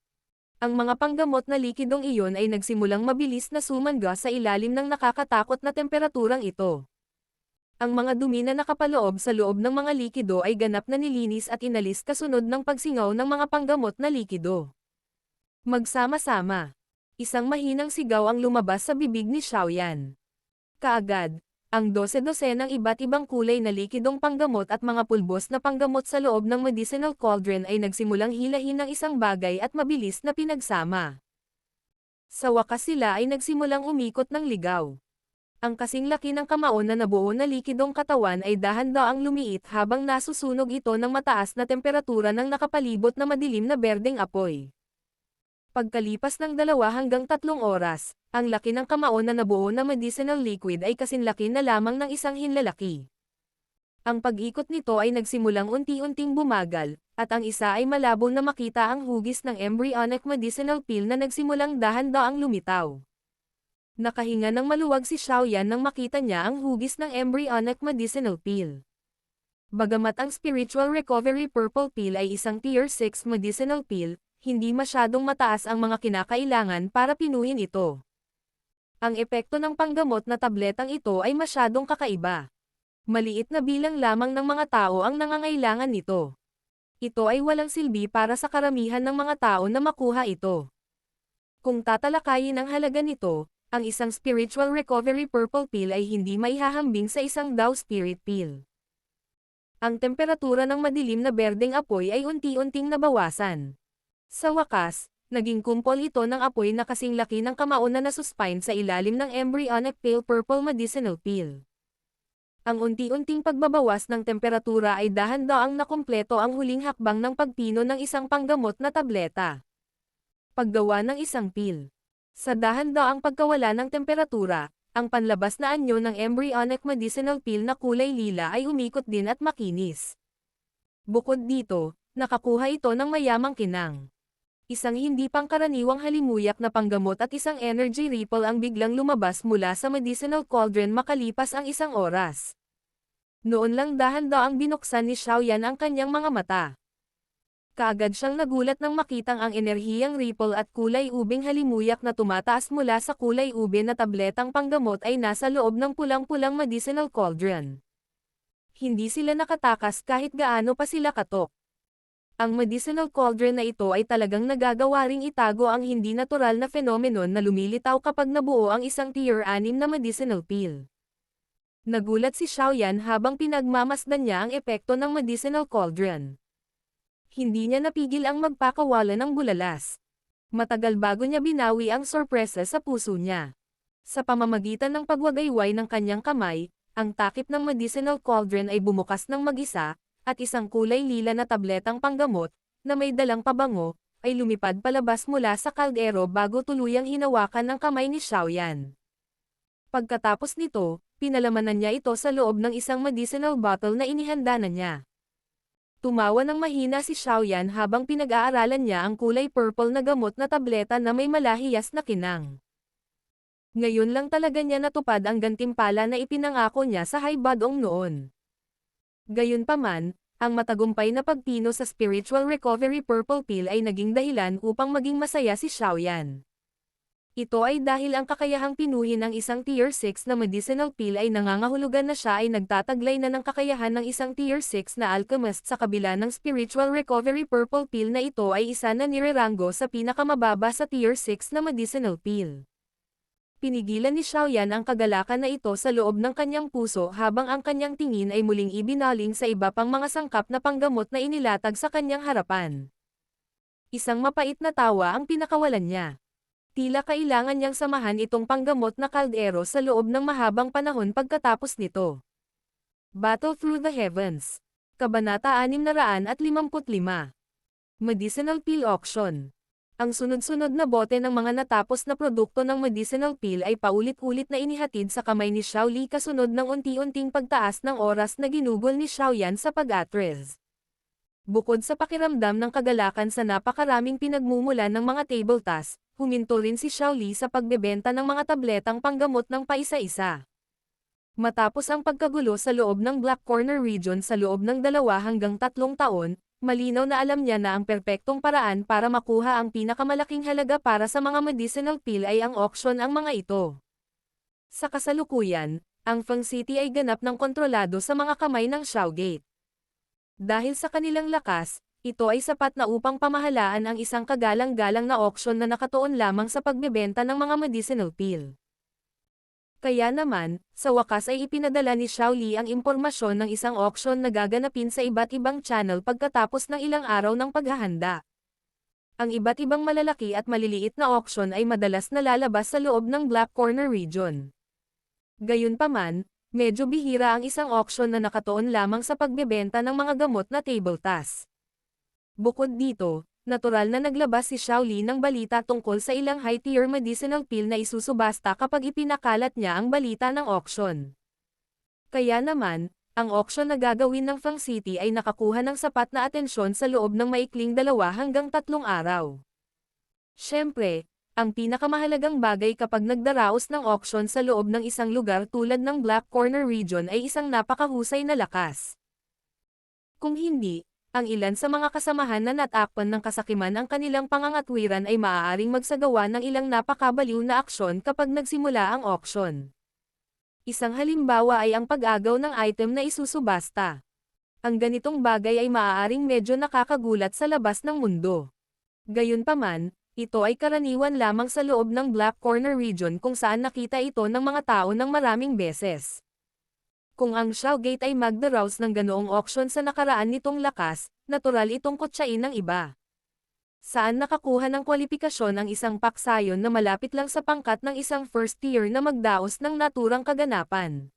Ang mga panggamot na likidong iyon ay nagsimulang mabilis na sumangga sa ilalim ng nakakatakot na temperaturang ito. Ang mga dumi na nakapaloob sa loob ng mga likido ay ganap na nilinis at inalis kasunod ng pagsingaw ng mga panggamot na likido. Magsama-sama. Isang mahinang sigaw ang lumabas sa bibig ni Xiaoyan. Kaagad, Ang 12-dosenang iba't ibang kulay na likidong panggamot at mga pulbos na panggamot sa loob ng medicinal cauldron ay nagsimulang hilahin ng isang bagay at mabilis na pinagsama. Sa wakas sila ay nagsimulang umikot ng ligaw. Ang kasing laki ng kamao na nabuo na likidong katawan ay dahan-daang lumiit habang nasusunog ito ng mataas na temperatura ng nakapalibot na madilim na berdeng apoy. Pagkalipas ng 2 hanggang 3 oras, ang laki ng kamao na nabuo na medicinal liquid ay kasinlaki na lamang ng isang hinlalaki. Ang pag-ikot nito ay nagsimulang unti-unting bumagal, at ang isa ay malabo na makita ang hugis ng embryonic medicinal pill na nagsimulang dahan-daang lumitaw. Nakahinga ng maluwag si Xiaoyan nang makita niya ang hugis ng embryonic medicinal pill. Bagamat ang spiritual recovery purple pill ay isang tier 6 medicinal pill, hindi masyadong mataas ang mga kinakailangan para pinuhin ito. Ang epekto ng panggamot na tabletang ito ay masyadong kakaiba. Maliit na bilang lamang ng mga tao ang nangangailangan nito. Ito ay walang silbi para sa karamihan ng mga tao na makuha ito. Kung tatalakayin ang halaga nito, ang isang spiritual recovery purple pill ay hindi maihahambing sa isang Dao spirit pill. Ang temperatura ng madilim na berdeng apoy ay unti-unting nabawasan. Sa wakas, naging kumpol ito ng apoy na kasing laki ng kamao na nasuspine sa ilalim ng embryonic pale purple medicinal pill. Ang unti-unting pagbabawas ng temperatura ay dahan-daang nakumpleto ang huling hakbang ng pagpino ng isang panggamot na tableta. Paggawa ng isang pill. Sa dahan-daang pagkawala ng temperatura, ang panlabas na anyo ng embryonic medicinal pill na kulay lila ay umikot din at makinis. Bukod dito, nakakuha ito ng mayamang kinang. Isang hindi pangkaraniwang halimuyak na panggamot at isang energy ripple ang biglang lumabas mula sa medicinal cauldron makalipas ang 1 oras. Noon lang dahan-daang binuksan ni Xiaoyan ang kanyang mga mata. Kaagad siyang nagulat nang makitang ang enerhiyang ripple at kulay ubing halimuyak na tumataas mula sa kulay ube na tabletang panggamot ay nasa loob ng pulang-pulang medicinal cauldron. Hindi sila nakatakas kahit gaano pa sila katok. Ang medicinal cauldron na ito ay talagang nagagawa ring itago ang hindi natural na phenomenon na lumilitaw kapag nabuo ang isang tier 6 na medicinal pill. Nagulat si Xiaoyan habang pinagmamasdan niya ang epekto ng medicinal cauldron. Hindi niya napigil ang magpakawala ng bulalas. Matagal bago niya binawi ang sorpresa sa puso niya. Sa pamamagitan ng pagwagayway ng kanyang kamay, ang takip ng medicinal cauldron ay bumukas ng mag-isa, at isang kulay lila na tabletang panggamot, na may dalang pabango, ay lumipad palabas mula sa kaldero bago tuluyang hinawakan ng kamay ni Xiaoyan. Pagkatapos nito, pinalamanan niya ito sa loob ng isang medicinal bottle na inihanda na niya. Tumawa ng mahina si Xiaoyan habang pinag-aaralan niya ang kulay purple na gamot na tableta na may malahiyas na kinang. Ngayon lang talaga niya natupad ang gantimpala na ipinangako niya sa Haibadong noon. Gayunpaman, ang matagumpay na pagpino sa spiritual recovery purple pill ay naging dahilan upang maging masaya si Xiaoyan. Ito ay dahil ang kakayahang pinuhin ng isang tier 6 na medicinal pill ay nangangahulugan na siya ay nagtataglay na ng kakayahan ng isang tier 6 na alchemist sa kabila ng spiritual recovery purple pill na ito ay isa na nireranggo sa pinakamababa sa tier 6 na medicinal pill. Pinigilan ni Xiaoyan ang kagalakan na ito sa loob ng kanyang puso habang ang kanyang tingin ay muling ibinaling sa iba pang mga sangkap na panggamot na inilatag sa kanyang harapan. Isang mapait na tawa ang pinakawalan niya. Tila kailangan niyang samahan itong panggamot na kaldero sa loob ng mahabang panahon pagkatapos nito. Battle Through the Heavens. Kabanata 655. Medicinal Pill Auction. Ang sunod-sunod na bote ng mga natapos na produkto ng medicinal pill ay paulit-ulit na inihatid sa kamay ni Xiao Li kasunod ng unti-unting pagtaas ng oras na ginugol ni Xiaoyan sa pag-atres. Bukod sa pakiramdam ng kagalakan sa napakaraming pinagmumulan ng mga table tasks, huminto rin si Xiao Li sa pagbebenta ng mga tabletang panggamot ng paisa-isa. Matapos ang pagkagulo sa loob ng Black Corner region sa loob ng 2 hanggang 3 taon, malinaw na alam niya na ang perpektong paraan para makuha ang pinakamalaking halaga para sa mga medicinal pill ay ang auction ang mga ito. Sa kasalukuyan, ang Feng City ay ganap ng kontrolado sa mga kamay ng Xiaogate. Dahil sa kanilang lakas, ito ay sapat na upang pamahalaan ang isang kagalang-galang na auction na nakatuon lamang sa pagbebenta ng mga medicinal pill. Kaya naman, sa wakas ay ipinadala ni Xiaoli ang impormasyon ng isang auction na gaganapin sa iba't ibang channel pagkatapos ng ilang araw ng paghahanda. Ang iba't ibang malalaki at maliliit na auction ay madalas nalalabas sa loob ng Black Corner region. Gayunpaman, medyo bihira ang isang auction na nakatuon lamang sa pagbebenta ng mga gamot na table tasks. Bukod dito, natural na naglabas si Xiaoli ng balita tungkol sa ilang high-tier medicinal pill na isusubasta kapag ipinakalat niya ang balita ng auction. Kaya naman, ang auction na gagawin ng Fang City ay nakakuha ng sapat na atensyon sa loob ng maikling 2 hanggang 3 araw. Siyempre, ang pinakamahalagang bagay kapag nagdaraos ng auction sa loob ng isang lugar tulad ng Black Corner region ay isang napakahusay na lakas. Kung hindi, ang ilan sa mga kasamahan na natakpan ng kasakiman ang kanilang pangangatwiran ay maaaring magsagawa ng ilang napakabaliw na aksyon kapag nagsimula ang auction. Isang halimbawa ay ang pag-agaw ng item na isusubasta. Ang ganitong bagay ay maaaring medyo nakakagulat sa labas ng mundo. Gayunpaman, ito ay karaniwan lamang sa loob ng Black Corner region kung saan nakita ito ng mga tao ng maraming beses. Kung ang Xiaogate ay magdaraos ng ganoong auction sa nakaraan nitong lakas, natural itong kutsain ng iba. Saan nakakuha ng kwalipikasyon ang isang paksayon na malapit lang sa pangkat ng isang first tier na magdaos ng naturang kaganapan?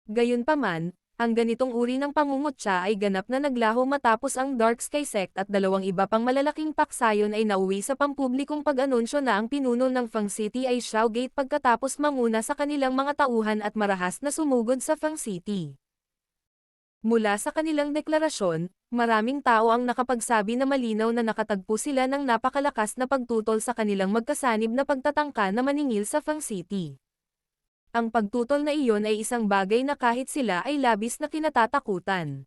Gayunpaman, ang ganitong uri ng pangungutya ay ganap na naglaho matapos ang Dark Sky Sect at 2 iba pang malalaking paksayon ay nauwi sa pampublikong pag-anunsyo na ang pinuno ng Fang City ay Xiaogate pagkatapos manguna sa kanilang mga tauhan at marahas na sumugod sa Fang City. Mula sa kanilang deklarasyon, maraming tao ang nakapagsabi na malinaw na nakatagpo sila ng napakalakas na pagtutol sa kanilang magkasanib na pagtatangka na maningil sa Fang City. Ang pagtutol na iyon ay isang bagay na kahit sila ay labis na kinatatakutan.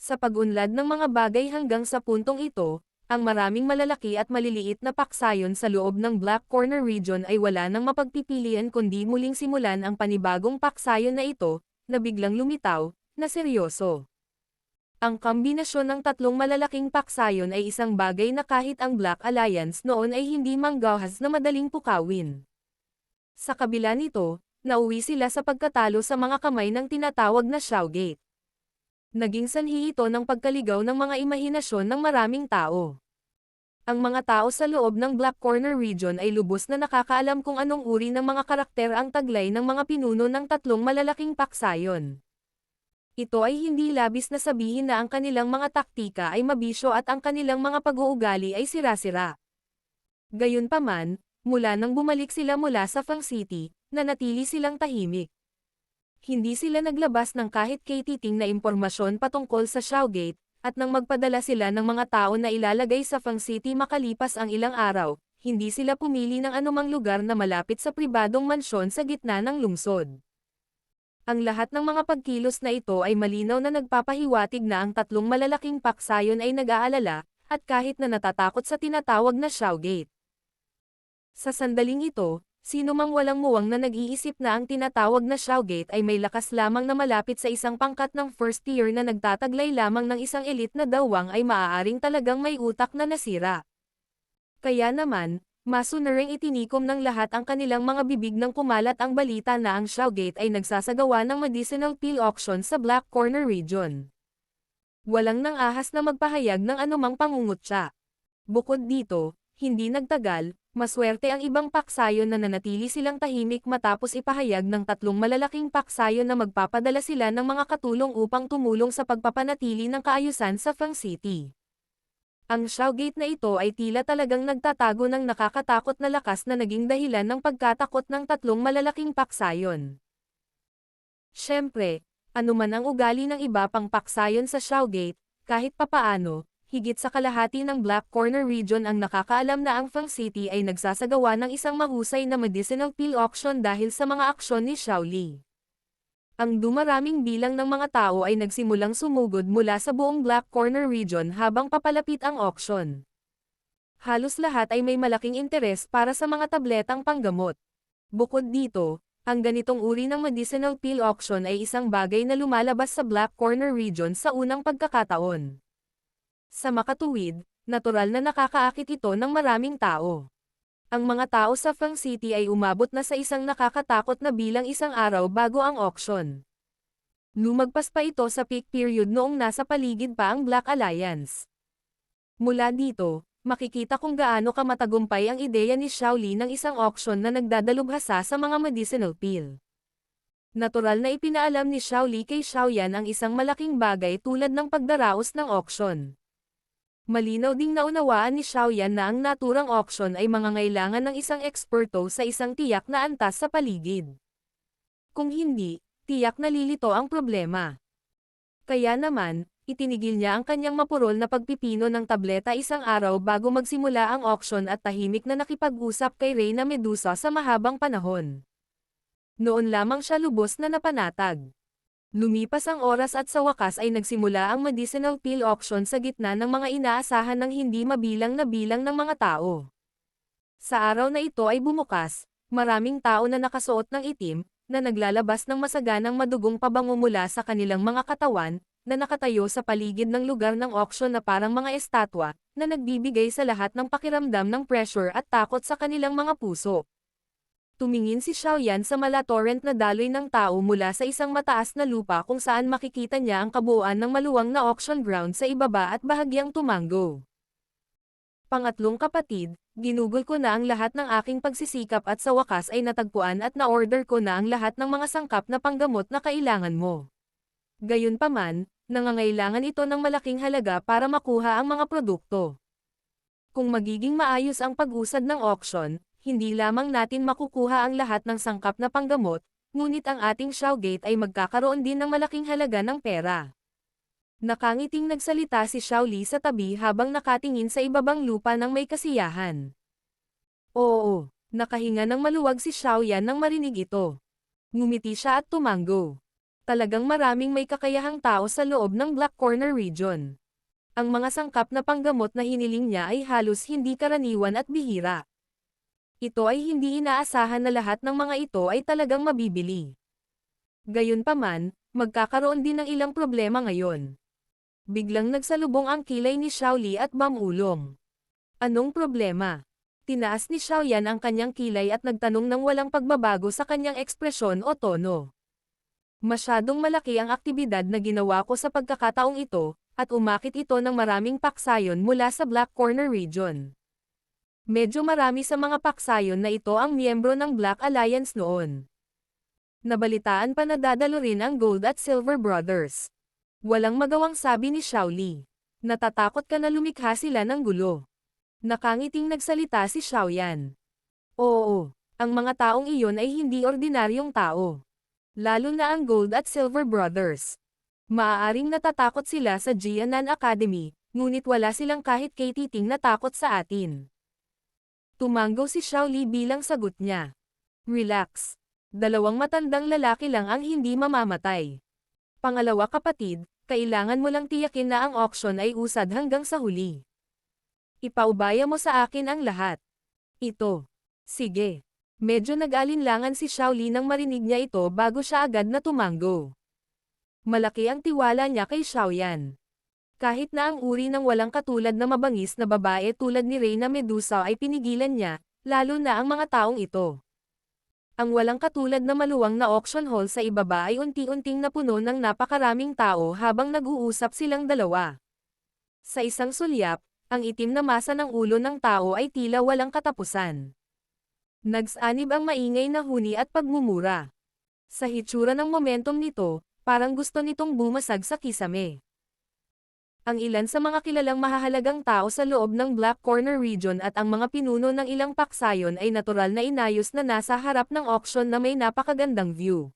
Sa pag-unlad ng mga bagay hanggang sa puntong ito, ang maraming malalaki at maliliit na paksayon sa loob ng Black Corner region ay wala nang mapagpipilian kundi muling simulan ang panibagong paksayon na ito, na biglang lumitaw, na seryoso. Ang kombinasyon ng 3 malalaking paksayon ay isang bagay na kahit ang Black Alliance noon ay hindi manggahas na madaling pukawin. Sa kabila nito, nauwi sila sa pagkatalo sa mga kamay ng tinatawag na Xiaogate. Naging sanhi ito ng pagkaligaw ng mga imahinasyon ng maraming tao. Ang mga tao sa loob ng Black Corner region ay lubos na nakakaalam kung anong uri ng mga karakter ang taglay ng mga pinuno ng 3 malalaking paksayon. Ito ay hindi labis na sabihin na ang kanilang mga taktika ay mabisyo at ang kanilang mga pag-uugali ay sira-sira. Gayunpaman, mula nang bumalik sila mula sa Fang City, nanatili silang tahimik. Hindi sila naglabas ng kahit katiting na impormasyon patungkol sa Xiaogate, at nang magpadala sila ng mga tao na ilalagay sa Fang City makalipas ang ilang araw, hindi sila pumili ng anumang lugar na malapit sa pribadong mansyon sa gitna ng lungsod. Ang lahat ng mga pagkilos na ito ay malinaw na nagpapahiwatig na ang 3 malalaking paksayon ay nag-aalala, at kahit na natatakot sa tinatawag na Xiaogate. Sa sandaling ito, sino mang walang muwang na nag-iisip na ang tinatawag na Xiaogate ay may lakas lamang na malapit sa isang pangkat ng first tier na nagtataglay lamang ng isang elite na dawang ay maaaring talagang may utak na nasira. Kaya naman, masunuring itinikom ng lahat ang kanilang mga bibig nang kumalat ang balita na ang Xiaogate ay nagsasagawa ng medicinal pill auction sa Black Corner region. Walang nang ahas na magpahayag ng anumang pangungutya. Bukod dito, hindi nagtagal, maswerte ang ibang paksayon na nanatili silang tahimik matapos ipahayag ng 3 malalaking paksayon na magpapadala sila ng mga katulong upang tumulong sa pagpapanatili ng kaayusan sa Fang City. Ang Xiaogate na ito ay tila talagang nagtatago ng nakakatakot na lakas na naging dahilan ng pagkatakot ng 3 malalaking paksayon. Siyempre, anuman ang ugali ng iba pang paksayon sa Xiaogate, kahit papaano, higit sa kalahati ng Black Corner region ang nakakaalam na ang Fang City ay nagsasagawa ng isang mahusay na medicinal pill auction dahil sa mga aksyon ni Xiaoli. Ang dumaraming bilang ng mga tao ay nagsimulang sumugod mula sa buong Black Corner region habang papalapit ang auction. Halos lahat ay may malaking interes para sa mga tabletang panggamot. Bukod dito, ang ganitong uri ng medicinal pill auction ay isang bagay na lumalabas sa Black Corner region sa unang pagkakataon. Sa makatuwid, natural na nakakaakit ito ng maraming tao. Ang mga tao sa Fang City ay umabot na sa isang nakakatakot na bilang isang araw bago ang auction. Lumagpas pa ito sa peak period noong nasa paligid pa ang Black Alliance. Mula dito, makikita kung gaano kamatagumpay ang ideya ni Xiaoli ng isang auction na nagdadalubhasa sa mga medicinal pill. Natural na ipinaalam ni Xiaoli kay Xiaoyan ang isang malaking bagay tulad ng pagdaraos ng auction. Malinaw ding naunawaan ni Xiaoyan na ang naturang auction ay mangangailangan ng isang eksperto sa isang tiyak na antas sa paligid. Kung hindi, tiyak na lilito ang problema. Kaya naman, itinigil niya ang kanyang mapurol na pagpipino ng tableta isang araw bago magsimula ang auction at tahimik na nakipag-usap kay Reyna Medusa sa mahabang panahon. Noon lamang siya lubos na napanatag. Lumipas ang oras at sa wakas ay nagsimula ang medicinal pill auction sa gitna ng mga inaasahan ng hindi mabilang na bilang ng mga tao. Sa araw na ito ay bumukas, maraming tao na nakasuot ng itim, na naglalabas ng masaganang madugong pabango mula sa kanilang mga katawan, na nakatayo sa paligid ng lugar ng auction na parang mga estatwa, na nagbibigay sa lahat ng pakiramdam ng pressure at takot sa kanilang mga puso. Tumingin si Xiaoyan sa mala-torrent na daloy ng tao mula sa isang mataas na lupa kung saan makikita niya ang kabuuan ng maluwang na auction ground sa ibaba at bahagyang tumango. Pangatlong kapatid, ginugol ko na ang lahat ng aking pagsisikap at sa wakas ay natagpuan at na-order ko na ang lahat ng mga sangkap na panggamot na kailangan mo. Gayunpaman, nangangailangan ito ng malaking halaga para makuha ang mga produkto. Kung magiging maayos ang pag-usad ng auction, hindi lamang natin makukuha ang lahat ng sangkap na panggamot, ngunit ang ating Xiaogate ay magkakaroon din ng malaking halaga ng pera. Nakangiting nagsalita si Xiaoli sa tabi habang nakatingin sa ibabang lupa ng may kasiyahan. Oo, nakahinga ng maluwag si Xiaoyan nang marinig ito. Ngumiti siya at tumango. Talagang maraming may kakayahang tao sa loob ng Black Corner region. Ang mga sangkap na panggamot na hiniling niya ay halos hindi karaniwan at bihira. Ito ay hindi inaasahan na lahat ng mga ito ay talagang mabibili. Gayunpaman, magkakaroon din ng ilang problema ngayon. Biglang nagsalubong ang kilay ni Xiaoli at Bamulong. Anong problema? Tinaas ni Xiaoyan ang kanyang kilay at nagtanong ng walang pagbabago sa kanyang ekspresyon o tono. Masyadong malaki ang aktibidad na ginawa ko sa pagkakataong ito, at umakit ito ng maraming paksayon mula sa Black Corner region. Medyo marami sa mga paksayon na ito ang miyembro ng Black Alliance noon. Nabalitaan pa na dadalo rin ang Gold at Silver Brothers. Walang magawang sabi ni Xiaoli. Natatakot ka na lumikha sila ng gulo. Nakangiting nagsalita si Xiaoyan. Oo, ang mga taong iyon ay hindi ordinaryong tao. Lalo na ang Gold at Silver Brothers. Maaaring natatakot sila sa Jianan Academy, ngunit wala silang kahit katiting na takot sa atin. Tumango si Xiaoli bilang sagot niya. Relax. Dalawang matandang lalaki lang ang hindi mamamatay. Pangalawa kapatid, kailangan mo lang tiyakin na ang auction ay usad hanggang sa huli. Ipaubaya mo sa akin ang lahat. Ito. Sige. Medyo nag-alinlangan si Xiaoli nang marinig niya ito bago siya agad na tumango. Malaki ang tiwala niya kay Xiaoyan. Kahit na ang uri ng walang katulad na mabangis na babae tulad ni Reyna Medusa ay pinigilan niya, lalo na ang mga taong ito. Ang walang katulad na maluwang na auction hall sa ibaba ay unti-unting napuno ng napakaraming tao habang nag-uusap silang dalawa. Sa isang sulyap, ang itim na masa ng ulo ng tao ay tila walang katapusan. Nagsanib ang maingay na huni at pagmumura. Sa hitsura ng momentum nito, parang gusto nitong bumasag sa kisame. Ang ilan sa mga kilalang mahahalagang tao sa loob ng Black Corner region at ang mga pinuno ng ilang paksayon ay natural na inayos na nasa harap ng auction na may napakagandang view.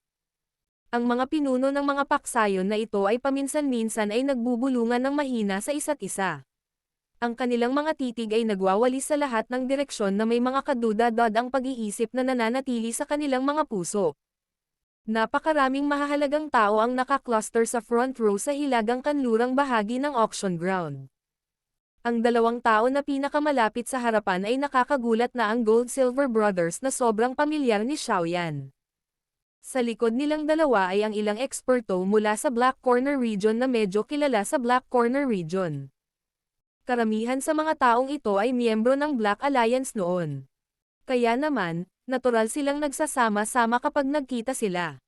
Ang mga pinuno ng mga paksayon na ito ay paminsan-minsan ay nagbubulungan ng mahina sa isa't isa. Ang kanilang mga titig ay nagwawalis sa lahat ng direksyon na may mga kaduda-dod ang pag-iisip na nananatili sa kanilang mga puso. Napakaraming mahahalagang tao ang nakakluster sa front row sa hilagang kanlurang bahagi ng auction ground. Ang dalawang tao na pinakamalapit sa harapan ay nakakagulat na ang Gold-Silver Brothers na sobrang pamilyar ni Xiaoyan. Sa likod nilang dalawa ay ang ilang eksperto mula sa Black Corner region na medyo kilala sa Black Corner region. Karamihan sa mga taong ito ay miyembro ng Black Alliance noon. Kaya naman, natural silang nagsasama-sama kapag nagkita sila.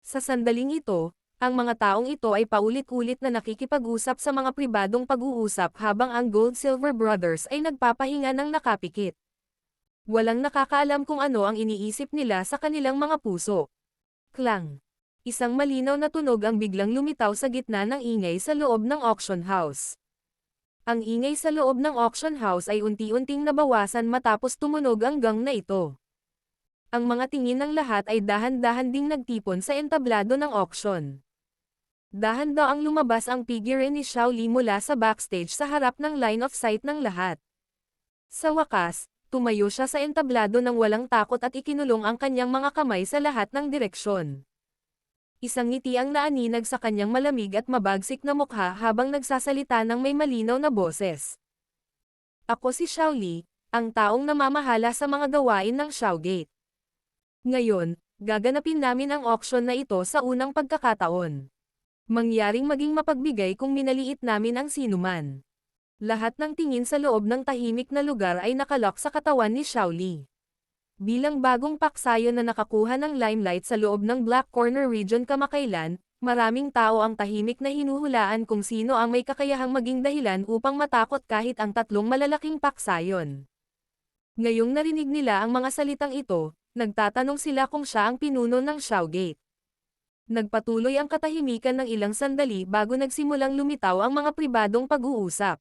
Sa sandaling ito, ang mga taong ito ay paulit-ulit na nakikipag-usap sa mga pribadong pag-uusap habang ang Gold-Silver Brothers ay nagpapahinga ng nakapikit. Walang nakakaalam kung ano ang iniisip nila sa kanilang mga puso. Klang. Isang malinaw na tunog ang biglang lumitaw sa gitna ng ingay sa loob ng auction house. Ang ingay sa loob ng auction house ay unti-unting nabawasan matapos tumunog ang gong na ito. Ang mga tingin ng lahat ay dahan-dahan ding nagtipon sa entablado ng auction. Dahan-daang lumabas ang figure ni Xiao Li mula sa backstage sa harap ng line of sight ng lahat. Sa wakas, tumayo siya sa entablado ng walang takot at ikinulong ang kanyang mga kamay sa lahat ng direksyon. Isang ngiti ang naaninag sa kanyang malamig at mabagsik na mukha habang nagsasalita ng may malinaw na boses. Ako si Xiao Li, ang taong namamahala sa mga gawain ng Xiaogate. Ngayon, gaganapin namin ang auction na ito sa unang pagkakataon. Mangyaring maging mapagbigay kung minaliit namin ang sinuman. Lahat ng tingin sa loob ng tahimik na lugar ay nakalok sa katawan ni Xiao Li. Bilang bagong paksayon na nakakuha ng limelight sa loob ng Black Corner region kamakailan, maraming tao ang tahimik na hinuhulaan kung sino ang may kakayahang maging dahilan upang matakot kahit ang tatlong malalaking paksayon. Ngayong narinig nila ang mga salitang ito, nagtatanong sila kung siya ang pinuno ng Xiaogate. Nagpatuloy ang katahimikan ng ilang sandali bago nagsimulang lumitaw ang mga pribadong pag-uusap.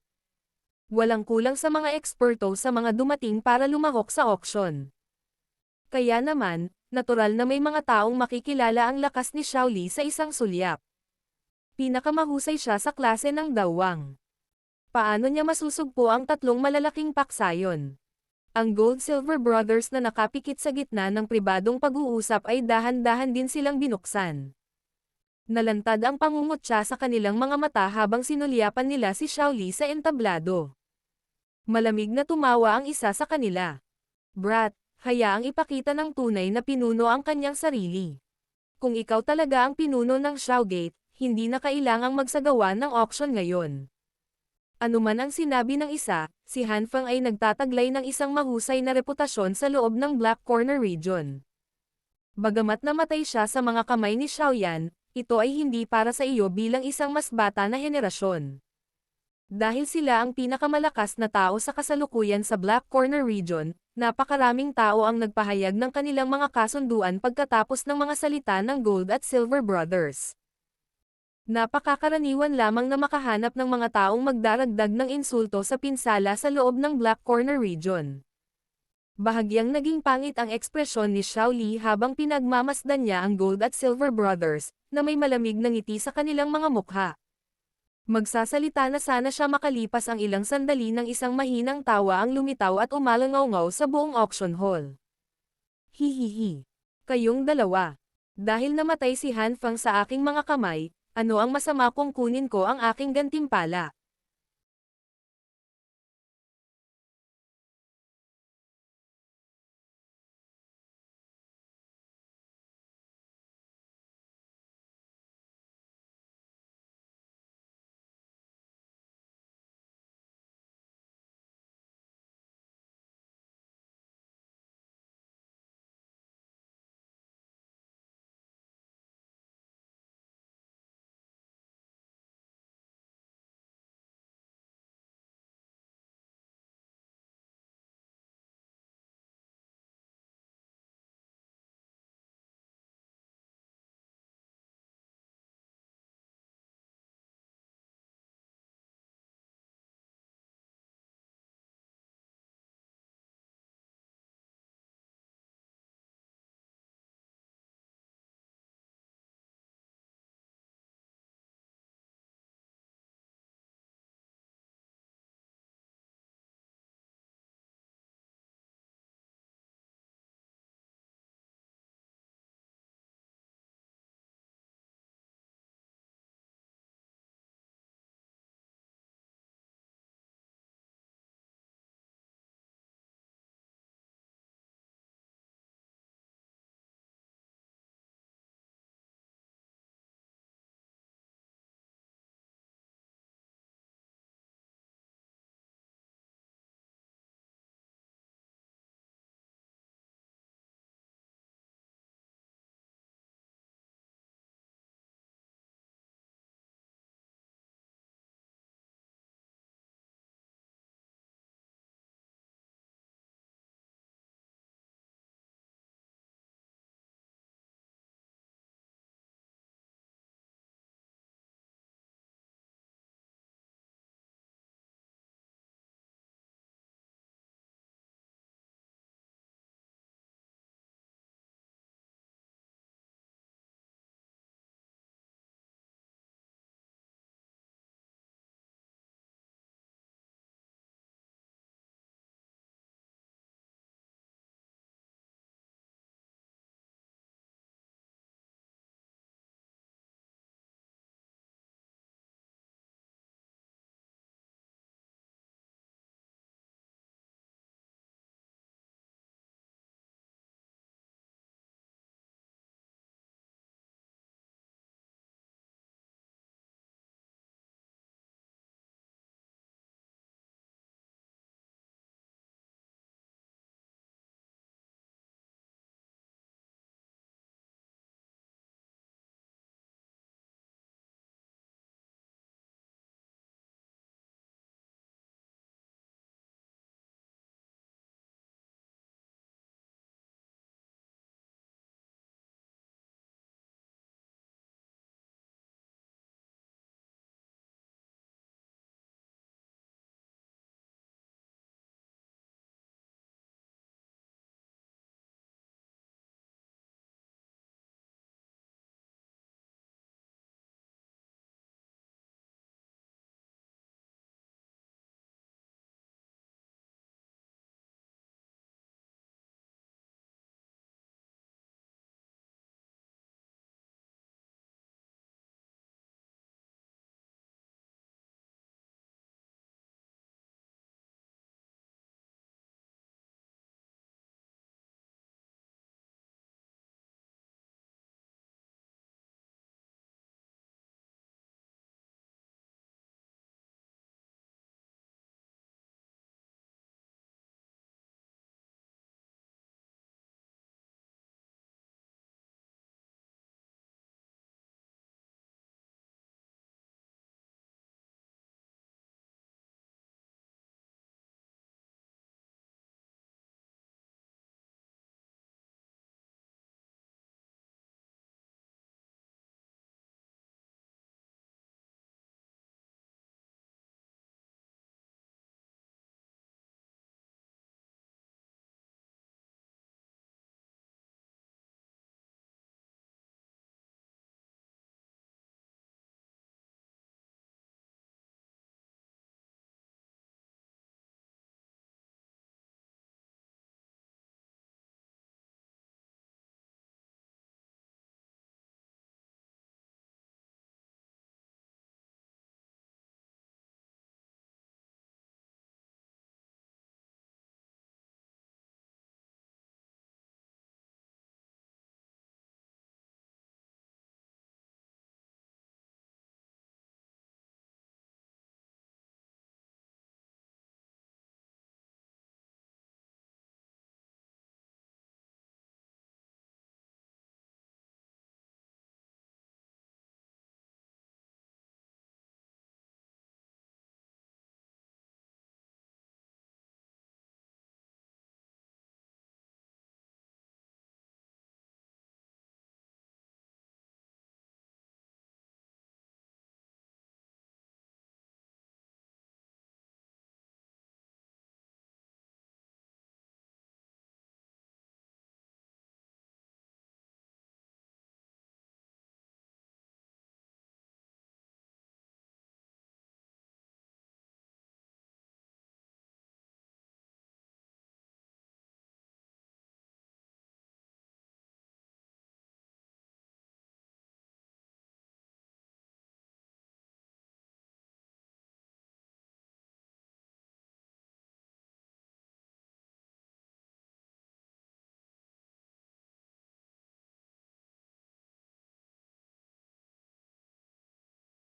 Walang kulang sa mga eksperto sa mga dumating para lumahok sa auction. Kaya naman, natural na may mga taong makikilala ang lakas ni Xiao Li sa isang sulyap. Pinakamahusay siya sa klase ng dawang. Paano niya masusugpo ang tatlong malalaking paksayon? Ang Gold-Silver Brothers na nakapikit sa gitna ng pribadong pag-uusap ay dahan-dahan din silang binuksan. Nalantad ang pangungutya sa kanilang mga mata habang sinulyapan nila si Xiao Li sa entablado. Malamig na tumawa ang isa sa kanila. Brat, hayaang ipakita ng tunay na pinuno ang kanyang sarili. Kung ikaw talaga ang pinuno ng Xiaogate, hindi na kailangang magsagawa ng auction ngayon. Anuman ang sinabi ng isa, si Han Feng ay nagtataglay ng isang mahusay na reputasyon sa loob ng Black Corner region. Bagamat namatay siya sa mga kamay ni Xiaoyan, ito ay hindi para sa iyo bilang isang mas bata na henerasyon. Dahil sila ang pinakamalakas na tao sa kasalukuyan sa Black Corner region, napakaraming tao ang nagpahayag ng kanilang mga kasunduan pagkatapos ng mga salita ng Gold at Silver Brothers. Napakakaraniwan lamang na makahanap ng mga taong magdaragdag ng insulto sa pinsala sa loob ng Black Corner region. Bahagyang naging pangit ang ekspresyon ni Xiao Li habang pinagmamasdan niya ang Gold at Silver Brothers, na may malamig na ngiti sa kanilang mga mukha. Magsasalita na sana siya makalipas ang ilang sandali ng isang mahinang tawa ang lumitaw at umalangaw-ngaw sa buong auction hall. Hihihi. Kayong dalawa. Dahil namatay si Han Feng sa aking mga kamay, ano ang masama kung kunin ko ang aking gantimpala?